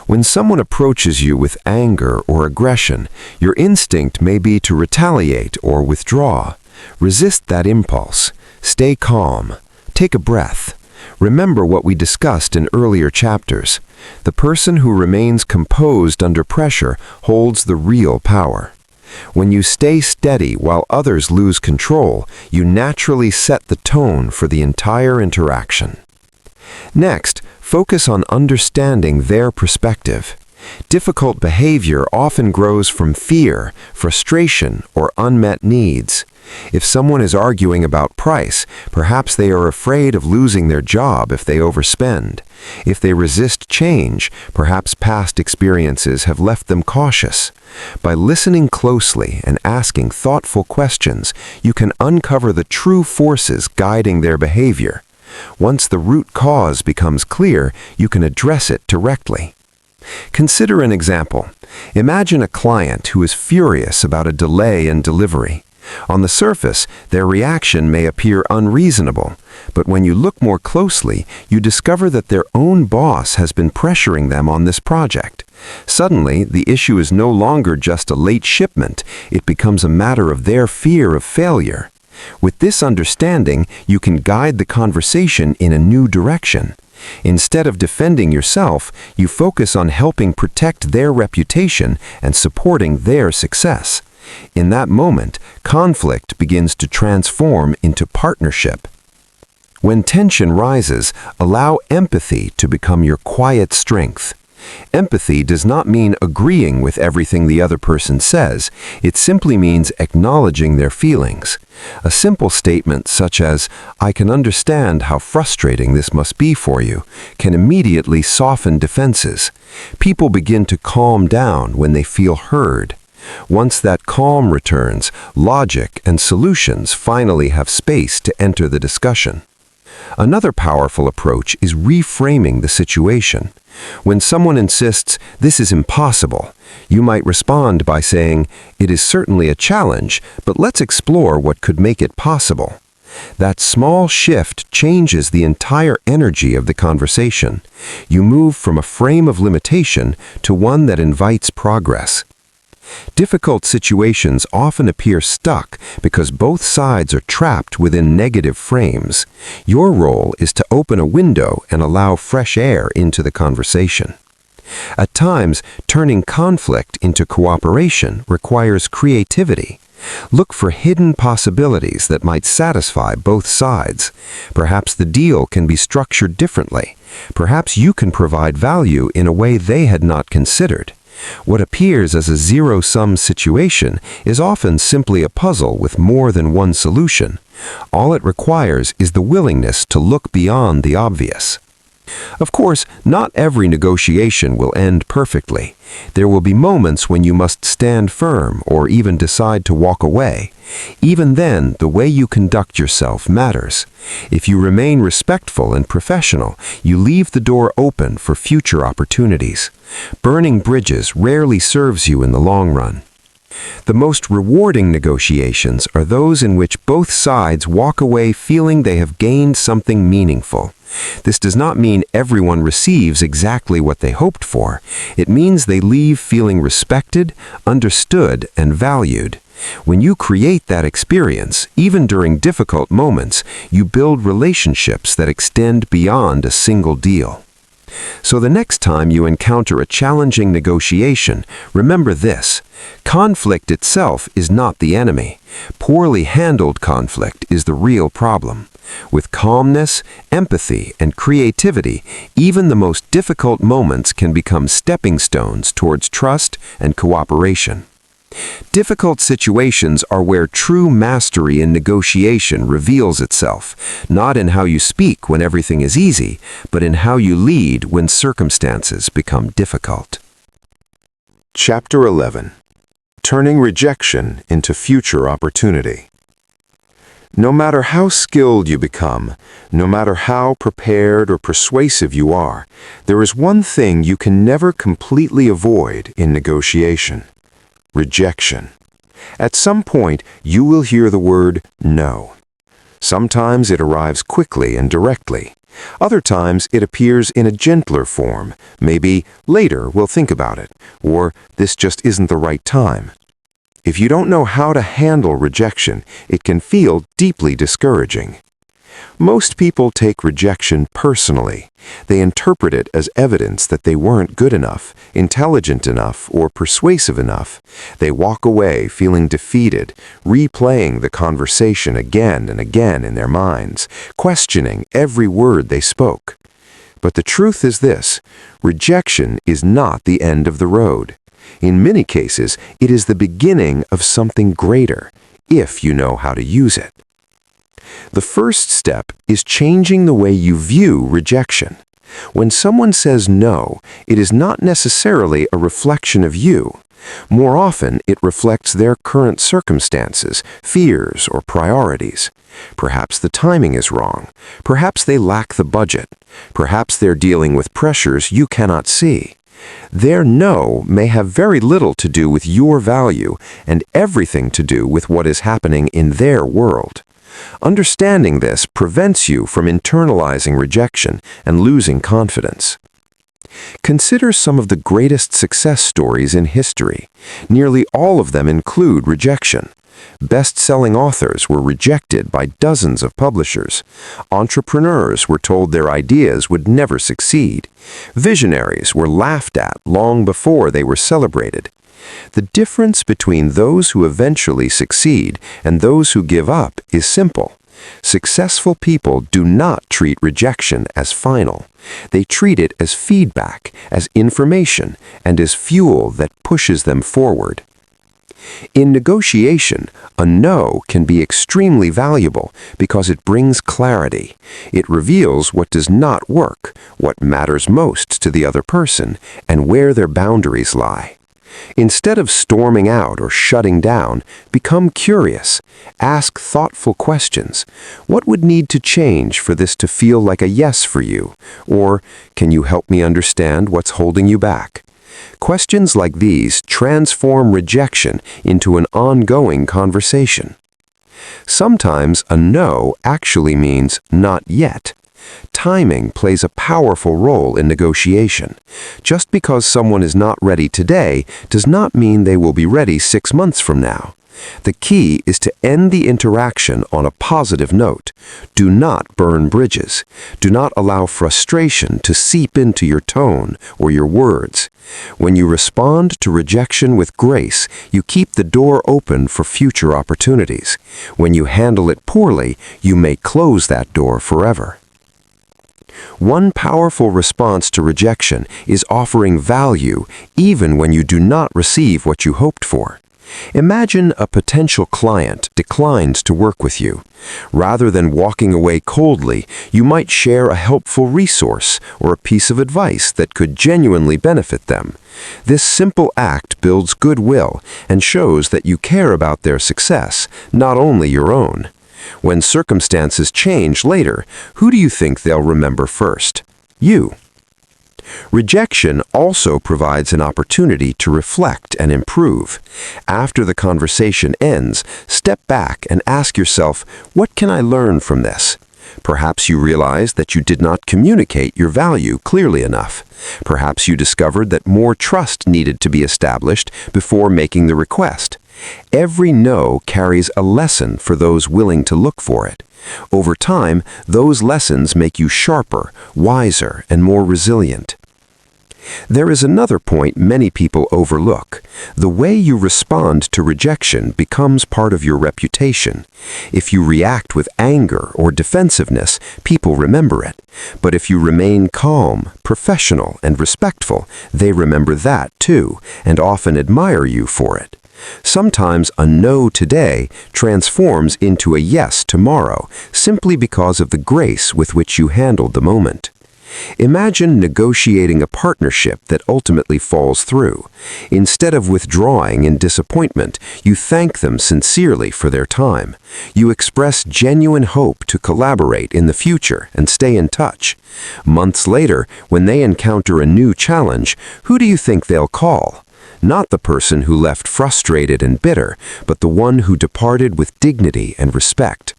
When someone approaches you with anger or aggression, your instinct may be to retaliate or withdraw. Resist that impulse. Stay calm. Take a breath. Remember what we discussed in earlier chapters. The person who remains composed under pressure holds the real power. When you stay steady while others lose control, you naturally set the tone for the entire interaction. Next, focus on understanding their perspective. Difficult behavior often grows from fear, frustration, or unmet needs. If someone is arguing about price, perhaps they are afraid of losing their job if they overspend. If they resist change, perhaps past experiences have left them cautious. By listening closely and asking thoughtful questions, you can uncover the true forces guiding their behavior. Once the root cause becomes clear, you can address it directly. Consider an example. Imagine a client who is furious about a delay in delivery. On the surface, their reaction may appear unreasonable, but when you look more closely, you discover that their own boss has been pressuring them on this project. Suddenly, the issue is no longer just a late shipment, it becomes a matter of their fear of failure. With this understanding, you can guide the conversation in a new direction. Instead of defending yourself, you focus on helping protect their reputation and supporting their success. In that moment, conflict begins to transform into partnership. When tension rises, allow empathy to become your quiet strength. Empathy does not mean agreeing with everything the other person says. It simply means acknowledging their feelings. A simple statement such as, "I can understand how frustrating this must be for you," can immediately soften defenses. People begin to calm down when they feel heard. Once that calm returns, logic and solutions finally have space to enter the discussion. Another powerful approach is reframing the situation. When someone insists, "This is impossible," you might respond by saying, "It is certainly a challenge, but let's explore what could make it possible." That small shift changes the entire energy of the conversation. You move from a frame of limitation to one that invites progress. Difficult situations often appear stuck because both sides are trapped within negative frames. Your role is to open a window and allow fresh air into the conversation. At times, turning conflict into cooperation requires creativity. Look for hidden possibilities that might satisfy both sides. Perhaps the deal can be structured differently. Perhaps you can provide value in a way they had not considered. What appears as a zero-sum situation is often simply a puzzle with more than one solution. All it requires is the willingness to look beyond the obvious. Of course, not every negotiation will end perfectly. There will be moments when you must stand firm or even decide to walk away. Even then, the way you conduct yourself matters. If you remain respectful and professional, you leave the door open for future opportunities. Burning bridges rarely serves you in the long run. The most rewarding negotiations are those in which both sides walk away feeling they have gained something meaningful. This does not mean everyone receives exactly what they hoped for. It means they leave feeling respected, understood, and valued. When you create that experience, even during difficult moments, you build relationships that extend beyond a single deal. So the next time you encounter a challenging negotiation, remember this: conflict itself is not the enemy. Poorly handled conflict is the real problem. With calmness, empathy, and creativity, even the most difficult moments can become stepping stones towards trust and cooperation. Difficult situations are where true mastery in negotiation reveals itself, not in how you speak when everything is easy, but in how you lead when circumstances become difficult. Chapter 11. Turning rejection into future opportunity. No matter how skilled you become, no matter how prepared or persuasive you are, there is one thing you can never completely avoid in negotiation: rejection. At some point, you will hear the word no. Sometimes it arrives quickly and directly. Other times it appears in a gentler form, maybe "later we'll think about it," or "this just isn't the right time." If you don't know how to handle rejection, it can feel deeply discouraging. Most people take rejection personally. They interpret it as evidence that they weren't good enough, intelligent enough, or persuasive enough. They walk away feeling defeated, replaying the conversation again and again in their minds, questioning every word they spoke. But the truth is this: rejection is not the end of the road. In many cases, it is the beginning of something greater, if you know how to use it. The first step is changing the way you view rejection. When someone says no, it is not necessarily a reflection of you. More often, it reflects their current circumstances, fears, or priorities. Perhaps the timing is wrong. Perhaps they lack the budget. Perhaps they're dealing with pressures you cannot see. Their no may have very little to do with your value and everything to do with what is happening in their world. Understanding this prevents you from internalizing rejection and losing confidence. Consider some of the greatest success stories in history. Nearly all of them include rejection. Best-selling authors were rejected by dozens of publishers. Entrepreneurs were told their ideas would never succeed. Visionaries were laughed at long before they were celebrated. The difference between those who eventually succeed and those who give up is simple. Successful people do not treat rejection as final. They treat it as feedback, as information, and as fuel that pushes them forward. In negotiation, a no can be extremely valuable because it brings clarity. It reveals what does not work, what matters most to the other person, and where their boundaries lie. Instead of storming out or shutting down, become curious. Ask thoughtful questions. What would need to change for this to feel like a yes for you? Or, can you help me understand what's holding you back? Questions like these transform rejection into an ongoing conversation. Sometimes a no actually means not yet. Timing plays a powerful role in negotiation. Just because someone is not ready today does not mean they will be ready 6 months from now. The key is to end the interaction on a positive note. Do not burn bridges. Do not allow frustration to seep into your tone or your words. When you respond to rejection with grace, you keep the door open for future opportunities. When you handle it poorly, you may close that door forever. One powerful response to rejection is offering value even when you do not receive what you hoped for. Imagine a potential client declines to work with you. Rather than walking away coldly, you might share a helpful resource or a piece of advice that could genuinely benefit them. This simple act builds goodwill and shows that you care about their success, not only your own. When circumstances change later, who do you think they'll remember first? You. Rejection also provides an opportunity to reflect and improve. After the conversation ends, step back and ask yourself, what can I learn from this? Perhaps you realize that you did not communicate your value clearly enough. Perhaps you discovered that more trust needed to be established before making the request. Every no carries a lesson for those willing to look for it. Over time, those lessons make you sharper, wiser, and more resilient. There is another point many people overlook. The way you respond to rejection becomes part of your reputation. If you react with anger or defensiveness, people remember it. But if you remain calm, professional, and respectful, they remember that too, and often admire you for it. Sometimes a no today transforms into a yes tomorrow, simply because of the grace with which you handled the moment. Imagine negotiating a partnership that ultimately falls through. Instead of withdrawing in disappointment, you thank them sincerely for their time. You express genuine hope to collaborate in the future and stay in touch. Months later, when they encounter a new challenge, who do you think they'll call? Not the person who left frustrated and bitter, but the one who departed with dignity and respect.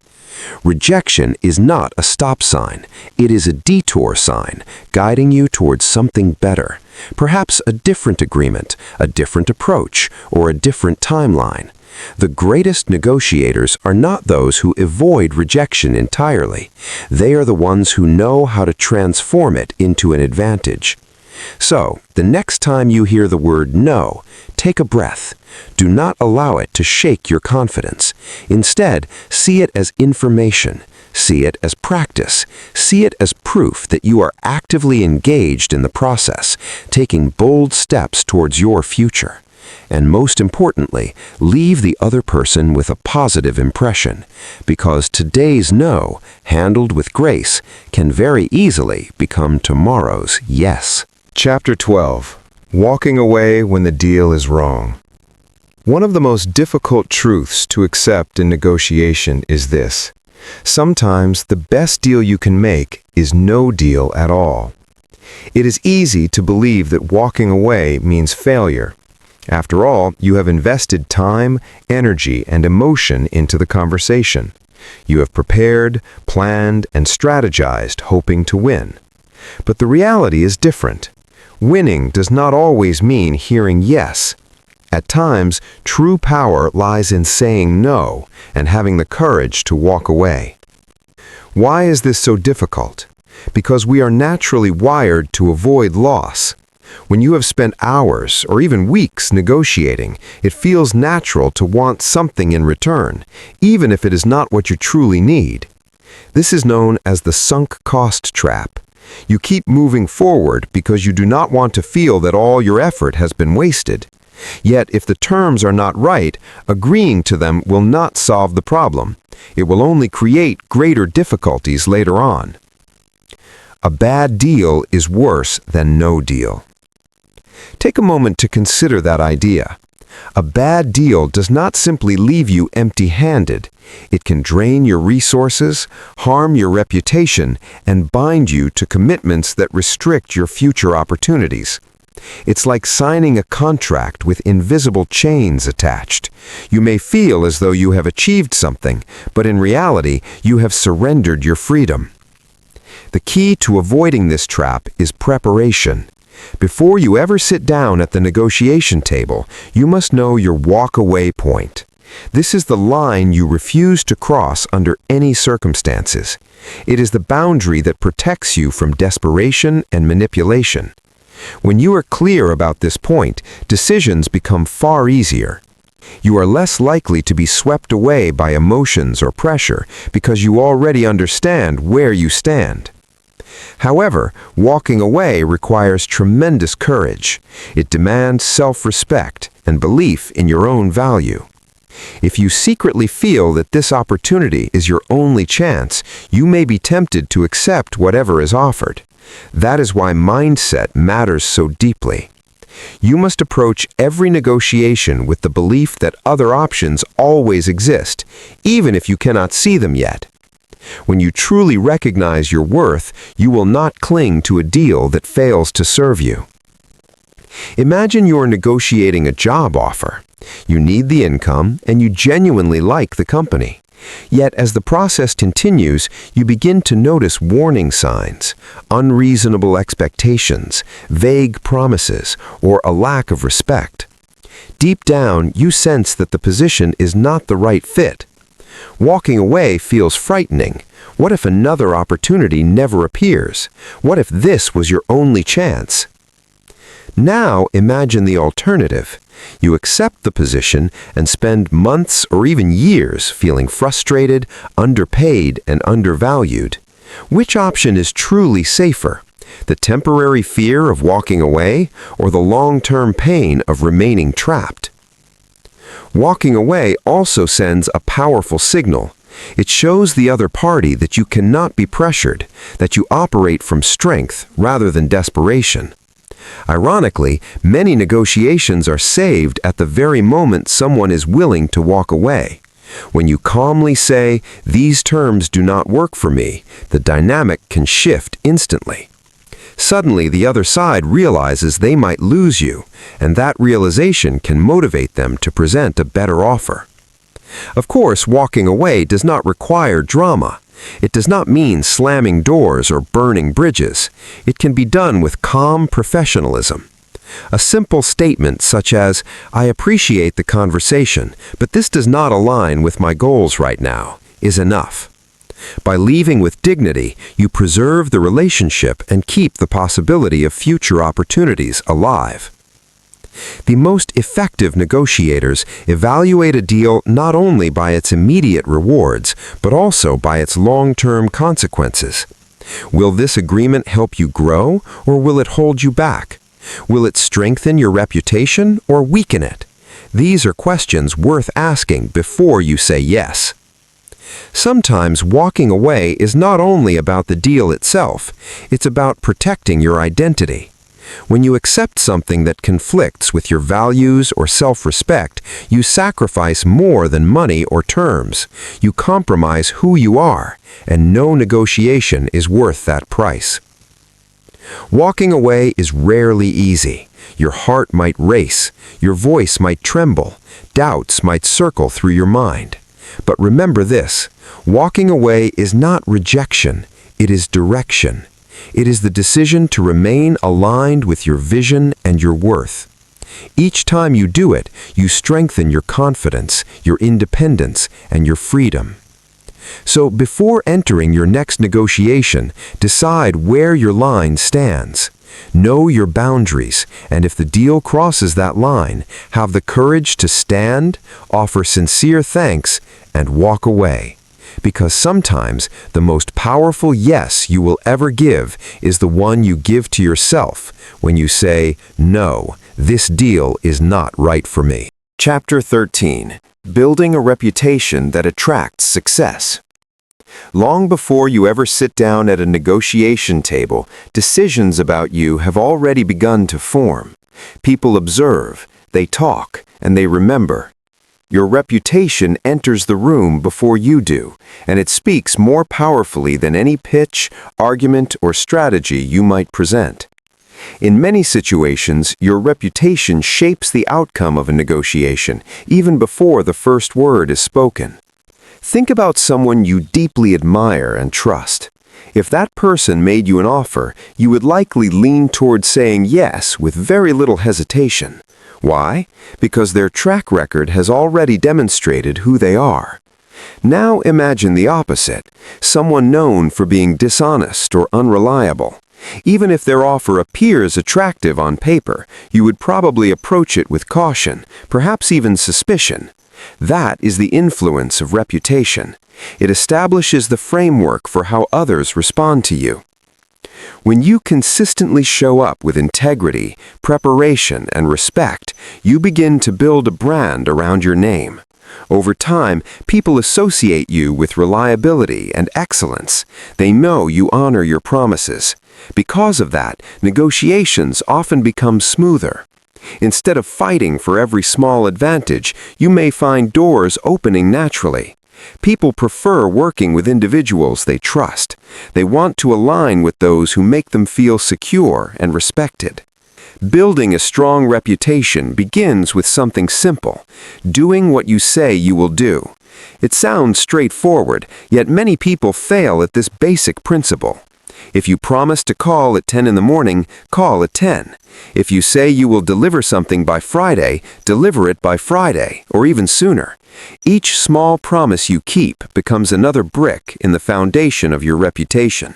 Rejection is not a stop sign. It is a detour sign, guiding you towards something better. Perhaps a different agreement, a different approach, or a different timeline. The greatest negotiators are not those who avoid rejection entirely. They are the ones who know how to transform it into an advantage. So, the next time you hear the word no, take a breath. Do not allow it to shake your confidence. Instead, see it as information. See it as practice. See it as proof that you are actively engaged in the process, taking bold steps towards your future. And most importantly, leave the other person with a positive impression, because today's no, handled with grace, can very easily become tomorrow's yes. Chapter 12. Walking away when the deal is wrong. One of the most difficult truths to accept in negotiation is this. Sometimes the best deal you can make is no deal at all. It is easy to believe that walking away means failure. After all, you have invested time, energy, and emotion into the conversation. You have prepared, planned, and strategized, hoping to win. But the reality is different. Winning does not always mean hearing yes. At times, true power lies in saying no and having the courage to walk away. Why is this so difficult? Because we are naturally wired to avoid loss. When you have spent hours or even weeks negotiating, it feels natural to want something in return, even if it is not what you truly need. This is known as the sunk cost trap. You keep moving forward because you do not want to feel that all your effort has been wasted. Yet, if the terms are not right, agreeing to them will not solve the problem. It will only create greater difficulties later on. A bad deal is worse than no deal. Take a moment to consider that idea. A bad deal does not simply leave you empty-handed. It can drain your resources, harm your reputation, and bind you to commitments that restrict your future opportunities. It's like signing a contract with invisible chains attached. You may feel as though you have achieved something, but in reality, you have surrendered your freedom. The key to avoiding this trap is preparation. Before you ever sit down at the negotiation table, you must know your walk-away point. This is the line you refuse to cross under any circumstances. It is the boundary that protects you from desperation and manipulation. When you are clear about this point, decisions become far easier. You are less likely to be swept away by emotions or pressure because you already understand where you stand. However, walking away requires tremendous courage. It demands self-respect and belief in your own value. If you secretly feel that this opportunity is your only chance, you may be tempted to accept whatever is offered. That is why mindset matters so deeply. You must approach every negotiation with the belief that other options always exist, even if you cannot see them yet. When you truly recognize your worth, you will not cling to a deal that fails to serve you. Imagine you're negotiating a job offer. You need the income, and you genuinely like the company. Yet as the process continues, you begin to notice warning signs, unreasonable expectations, vague promises, or a lack of respect. Deep down, you sense that the position is not the right fit. Walking away feels frightening. What if another opportunity never appears? What if this was your only chance? Now imagine the alternative. You accept the position and spend months or even years feeling frustrated, underpaid, and undervalued. Which option is truly safer? The temporary fear of walking away or the long-term pain of remaining trapped? Walking away also sends a powerful signal. It shows the other party that you cannot be pressured, that you operate from strength rather than desperation. Ironically, many negotiations are saved at the very moment someone is willing to walk away. When you calmly say, "These terms do not work for me," the dynamic can shift instantly. Suddenly, the other side realizes they might lose you, and that realization can motivate them to present a better offer. Of course, walking away does not require drama. It does not mean slamming doors or burning bridges. It can be done with calm professionalism. A simple statement such as, "I appreciate the conversation, but this does not align with my goals right now," is enough. By leaving with dignity, you preserve the relationship and keep the possibility of future opportunities alive. The most effective negotiators evaluate a deal not only by its immediate rewards, but also by its long-term consequences. Will this agreement help you grow, or will it hold you back? Will it strengthen your reputation or weaken it? These are questions worth asking before you say yes. Sometimes walking away is not only about the deal itself, it's about protecting your identity. When you accept something that conflicts with your values or self-respect, you sacrifice more than money or terms. You compromise who you are, and no negotiation is worth that price. Walking away is rarely easy. Your heart might race, your voice might tremble, doubts might circle through your mind. But remember this, walking away is not rejection, it is direction. It is the decision to remain aligned with your vision and your worth. Each time you do it, you strengthen your confidence, your independence, and your freedom. So before entering your next negotiation, decide where your line stands. Know your boundaries, and if the deal crosses that line, have the courage to stand, offer sincere thanks, and walk away. Because sometimes the most powerful yes you will ever give is the one you give to yourself when you say, "No, this deal is not right for me." Chapter 13. Building a reputation that attracts success. Long before you ever sit down at a negotiation table, decisions about you have already begun to form. People observe, they talk, and they remember. Your reputation enters the room before you do, and it speaks more powerfully than any pitch, argument, or strategy you might present. In many situations, your reputation shapes the outcome of a negotiation, even before the first word is spoken. Think about someone you deeply admire and trust. If that person made you an offer, you would likely lean toward saying yes with very little hesitation. Why? Because their track record has already demonstrated who they are. Now imagine the opposite, someone known for being dishonest or unreliable. Even if their offer appears attractive on paper, you would probably approach it with caution, perhaps even suspicion. That is the influence of reputation. It establishes the framework for how others respond to you. When you consistently show up with integrity, preparation, and respect, you begin to build a brand around your name. Over time, people associate you with reliability and excellence. They know you honor your promises. Because of that, negotiations often become smoother. Instead of fighting for every small advantage, you may find doors opening naturally. People prefer working with individuals they trust. They want to align with those who make them feel secure and respected. Building a strong reputation begins with something simple, doing what you say you will do. It sounds straightforward, yet many people fail at this basic principle. If you promise to call at 10 in the morning, call at 10. If you say you will deliver something by Friday, deliver it by Friday, or even sooner. Each small promise you keep becomes another brick in the foundation of your reputation.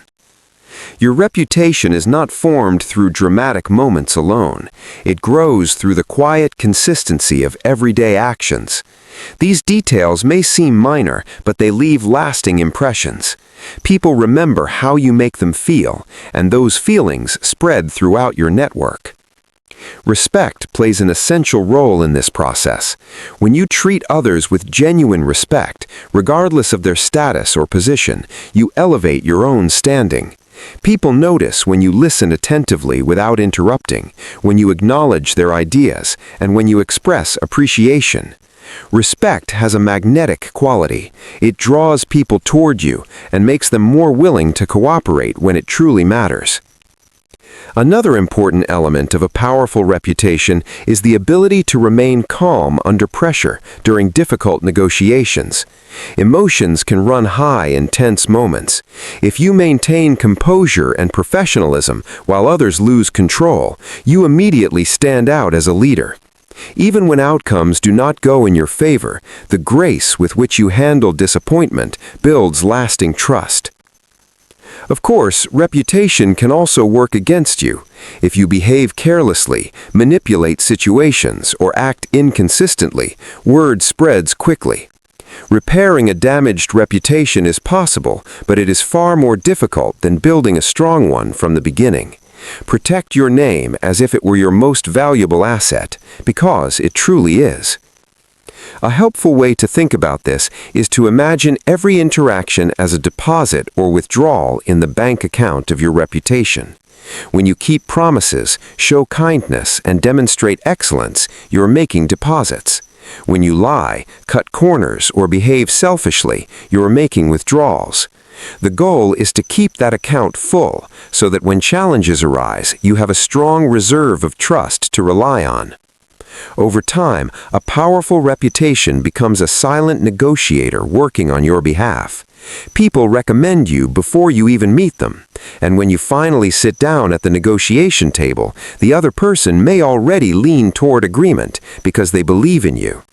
Your reputation is not formed through dramatic moments alone. It grows through the quiet consistency of everyday actions. These details may seem minor, but they leave lasting impressions. People remember how you make them feel, and those feelings spread throughout your network. Respect plays an essential role in this process. When you treat others with genuine respect, regardless of their status or position, you elevate your own standing. People notice when you listen attentively without interrupting, when you acknowledge their ideas, and when you express appreciation. Respect has a magnetic quality. It draws people toward you and makes them more willing to cooperate when it truly matters. Another important element of a powerful reputation is the ability to remain calm under pressure during difficult negotiations. Emotions can run high in tense moments. If you maintain composure and professionalism while others lose control, you immediately stand out as a leader. Even when outcomes do not go in your favor, the grace with which you handle disappointment builds lasting trust. Of course, reputation can also work against you. If you behave carelessly, manipulate situations, or act inconsistently, word spreads quickly. Repairing a damaged reputation is possible, but it is far more difficult than building a strong one from the beginning. Protect your name as if it were your most valuable asset, because it truly is. A helpful way to think about this is to imagine every interaction as a deposit or withdrawal in the bank account of your reputation. When you keep promises, show kindness, and demonstrate excellence, you're making deposits. When you lie, cut corners, or behave selfishly, you're making withdrawals. The goal is to keep that account full so that when challenges arise, you have a strong reserve of trust to rely on. Over time, a powerful reputation becomes a silent negotiator working on your behalf. People recommend you before you even meet them, and when you finally sit down at the negotiation table, the other person may already lean toward agreement because they believe in you.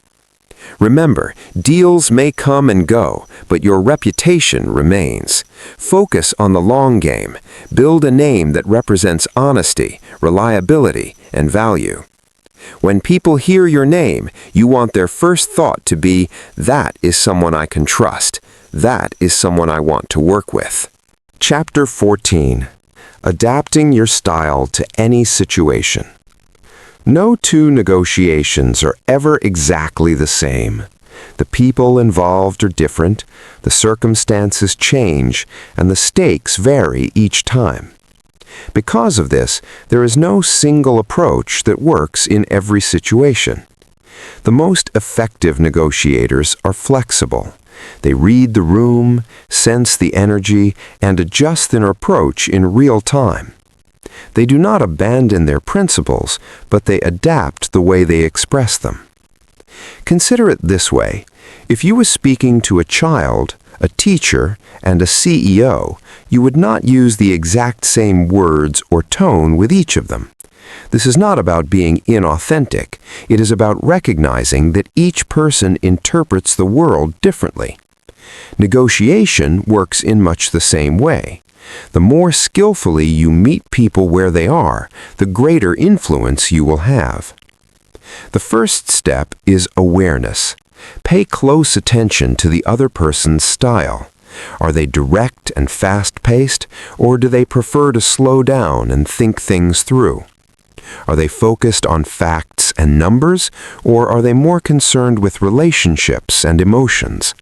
Remember, deals may come and go, but your reputation remains. Focus on the long game. Build a name that represents honesty, reliability, and value. When people hear your name, you want their first thought to be, "That is someone I can trust. That is someone I want to work with." Chapter 14. Adapting your style to any situation. No two negotiations are ever exactly the same. The people involved are different, the circumstances change, and the stakes vary each time. Because of this, there is no single approach that works in every situation. The most effective negotiators are flexible. They read the room, sense the energy, and adjust their approach in real time. They do not abandon their principles, but they adapt the way they express them. Consider it this way. If you were speaking to a child, a teacher, and a CEO, you would not use the exact same words or tone with each of them. This is not about being inauthentic. It is about recognizing that each person interprets the world differently. Negotiation works in much the same way. The more skillfully you meet people where they are, the greater influence you will have. The first step is awareness. Pay close attention to the other person's style. Are they direct and fast-paced, or do they prefer to slow down and think things through? Are they focused on facts and numbers, or are they more concerned with relationships and emotions?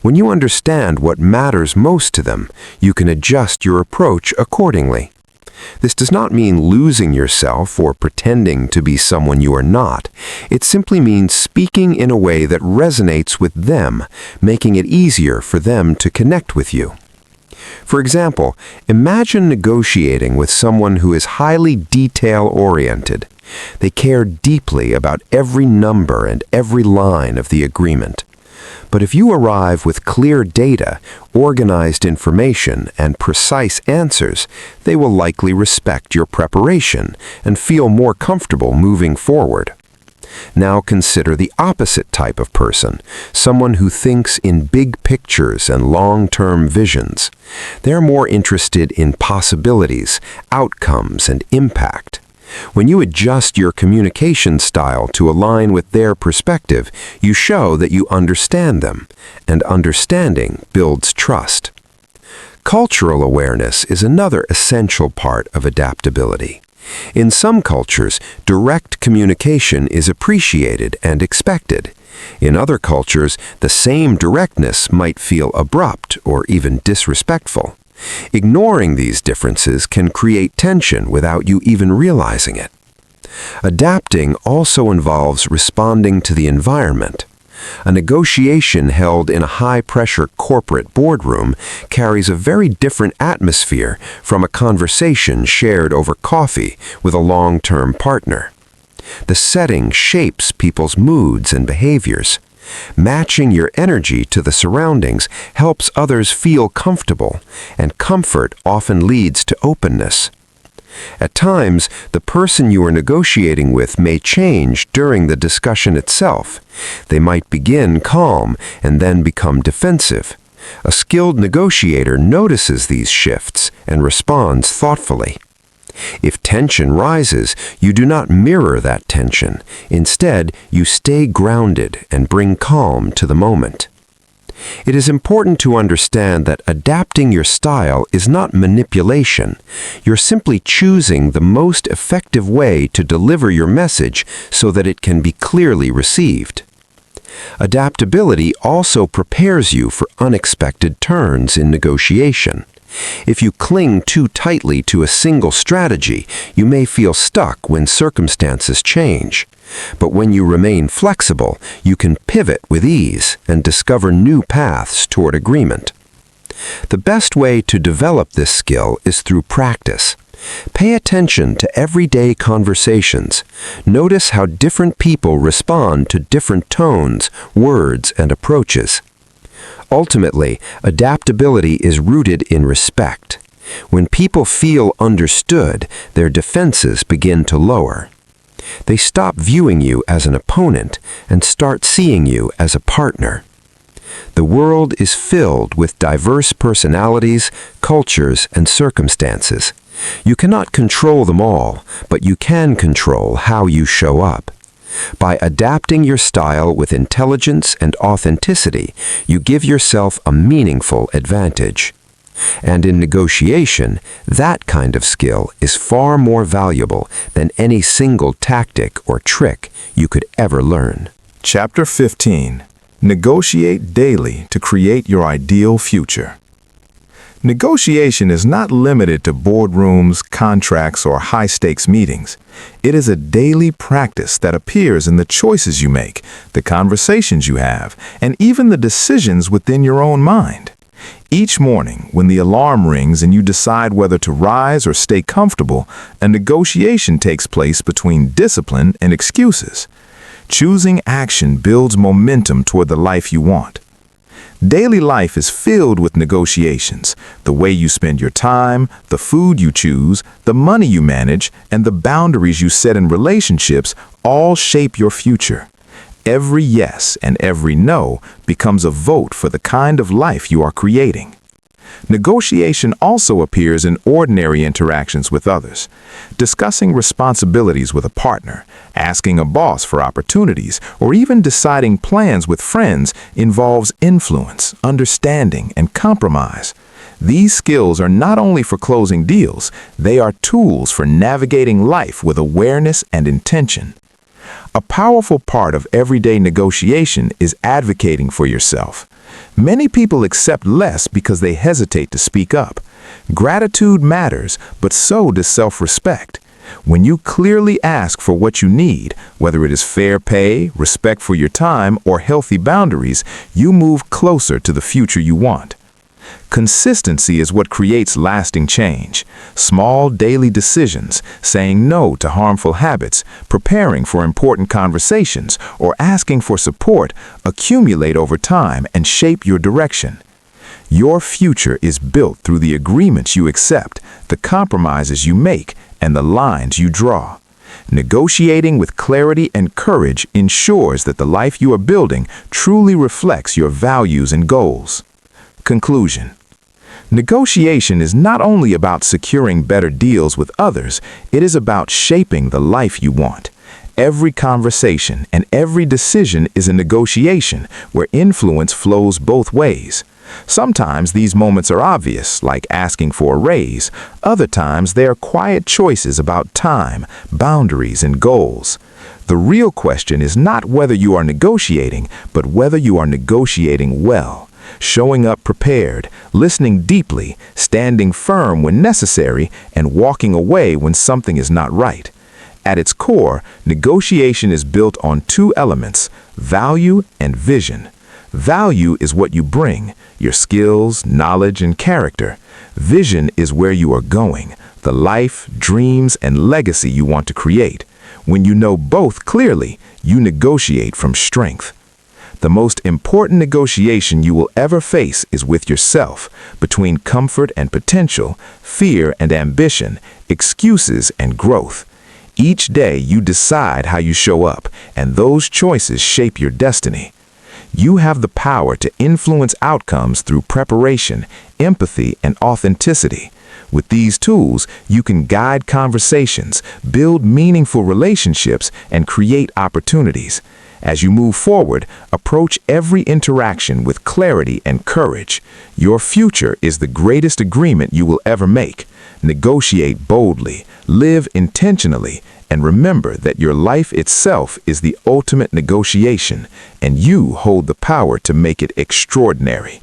When you understand what matters most to them, you can adjust your approach accordingly. This does not mean losing yourself or pretending to be someone you are not. It simply means speaking in a way that resonates with them, making it easier for them to connect with you. For example, imagine negotiating with someone who is highly detail-oriented. They care deeply about every number and every line of the agreement. But if you arrive with clear data, organized information, and precise answers, they will likely respect your preparation and feel more comfortable moving forward. Now consider the opposite type of person, someone who thinks in big pictures and long-term visions. They're more interested in possibilities, outcomes, and impact. When you adjust your communication style to align with their perspective, you show that you understand them, and understanding builds trust. Cultural awareness is another essential part of adaptability. In some cultures, direct communication is appreciated and expected. In other cultures, the same directness might feel abrupt or even disrespectful. Ignoring these differences can create tension without you even realizing it. Adapting also involves responding to the environment. A negotiation held in a high-pressure corporate boardroom carries a very different atmosphere from a conversation shared over coffee with a long-term partner. The setting shapes people's moods and behaviors. Matching your energy to the surroundings helps others feel comfortable, and comfort often leads to openness. At times, the person you are negotiating with may change during the discussion itself. They might begin calm and then become defensive. A skilled negotiator notices these shifts and responds thoughtfully. If tension rises, you do not mirror that tension. Instead, you stay grounded and bring calm to the moment. It is important to understand that adapting your style is not manipulation. You're simply choosing the most effective way to deliver your message so that it can be clearly received. Adaptability also prepares you for unexpected turns in negotiation. If you cling too tightly to a single strategy, you may feel stuck when circumstances change. But when you remain flexible, you can pivot with ease and discover new paths toward agreement. The best way to develop this skill is through practice. Pay attention to everyday conversations. Notice how different people respond to different tones, words, and approaches. Ultimately, adaptability is rooted in respect. When people feel understood, their defenses begin to lower. They stop viewing you as an opponent and start seeing you as a partner. The world is filled with diverse personalities, cultures, and circumstances. You cannot control them all, but you can control how you show up. By adapting your style with intelligence and authenticity, you give yourself a meaningful advantage. And in negotiation, that kind of skill is far more valuable than any single tactic or trick you could ever learn. Chapter 15. Negotiate daily to create your ideal future. Negotiation is not limited to boardrooms, contracts, or high-stakes meetings. It is a daily practice that appears in the choices you make, the conversations you have, and even the decisions within your own mind. Each morning, when the alarm rings and you decide whether to rise or stay comfortable, a negotiation takes place between discipline and excuses. Choosing action builds momentum toward the life you want. Daily life is filled with negotiations. The way you spend your time, the food you choose, the money you manage, and the boundaries you set in relationships all shape your future. Every yes and every no becomes a vote for the kind of life you are creating. Negotiation also appears in ordinary interactions with others. Discussing responsibilities with a partner, asking a boss for opportunities, or even deciding plans with friends involves influence, understanding, and compromise. These skills are not only for closing deals, they are tools for navigating life with awareness and intention. A powerful part of everyday negotiation is advocating for yourself. Many people accept less because they hesitate to speak up. Gratitude matters, but so does self-respect. When you clearly ask for what you need, whether it is fair pay, respect for your time, or healthy boundaries, you move closer to the future you want. Consistency is what creates lasting change. Small daily decisions, saying no to harmful habits, preparing for important conversations, or asking for support accumulate over time and shape your direction. Your future is built through the agreements you accept, the compromises you make, and the lines you draw. Negotiating with clarity and courage ensures that the life you are building truly reflects your values and goals. Conclusion. Negotiation is not only about securing better deals with others, it is about shaping the life you want. Every conversation and every decision is a negotiation where influence flows both ways. Sometimes these moments are obvious, like asking for a raise. Other times they are quiet choices about time, boundaries, and goals. The real question is not whether you are negotiating, but whether you are negotiating well. Showing up prepared, listening deeply, standing firm when necessary, and walking away when something is not right. At its core, negotiation is built on two elements: value and vision. Value is what you bring, your skills, knowledge, and character. Vision is where you are going, the life, dreams, and legacy you want to create. When you know both clearly, you negotiate from strength. The most important negotiation you will ever face is with yourself, between comfort and potential, fear and ambition, excuses and growth. Each day you decide how you show up, and those choices shape your destiny. You have the power to influence outcomes through preparation, empathy, and authenticity. With these tools, you can guide conversations, build meaningful relationships, and create opportunities. As you move forward, approach every interaction with clarity and courage. Your future is the greatest agreement you will ever make. Negotiate boldly, live intentionally, and remember that your life itself is the ultimate negotiation, and you hold the power to make it extraordinary.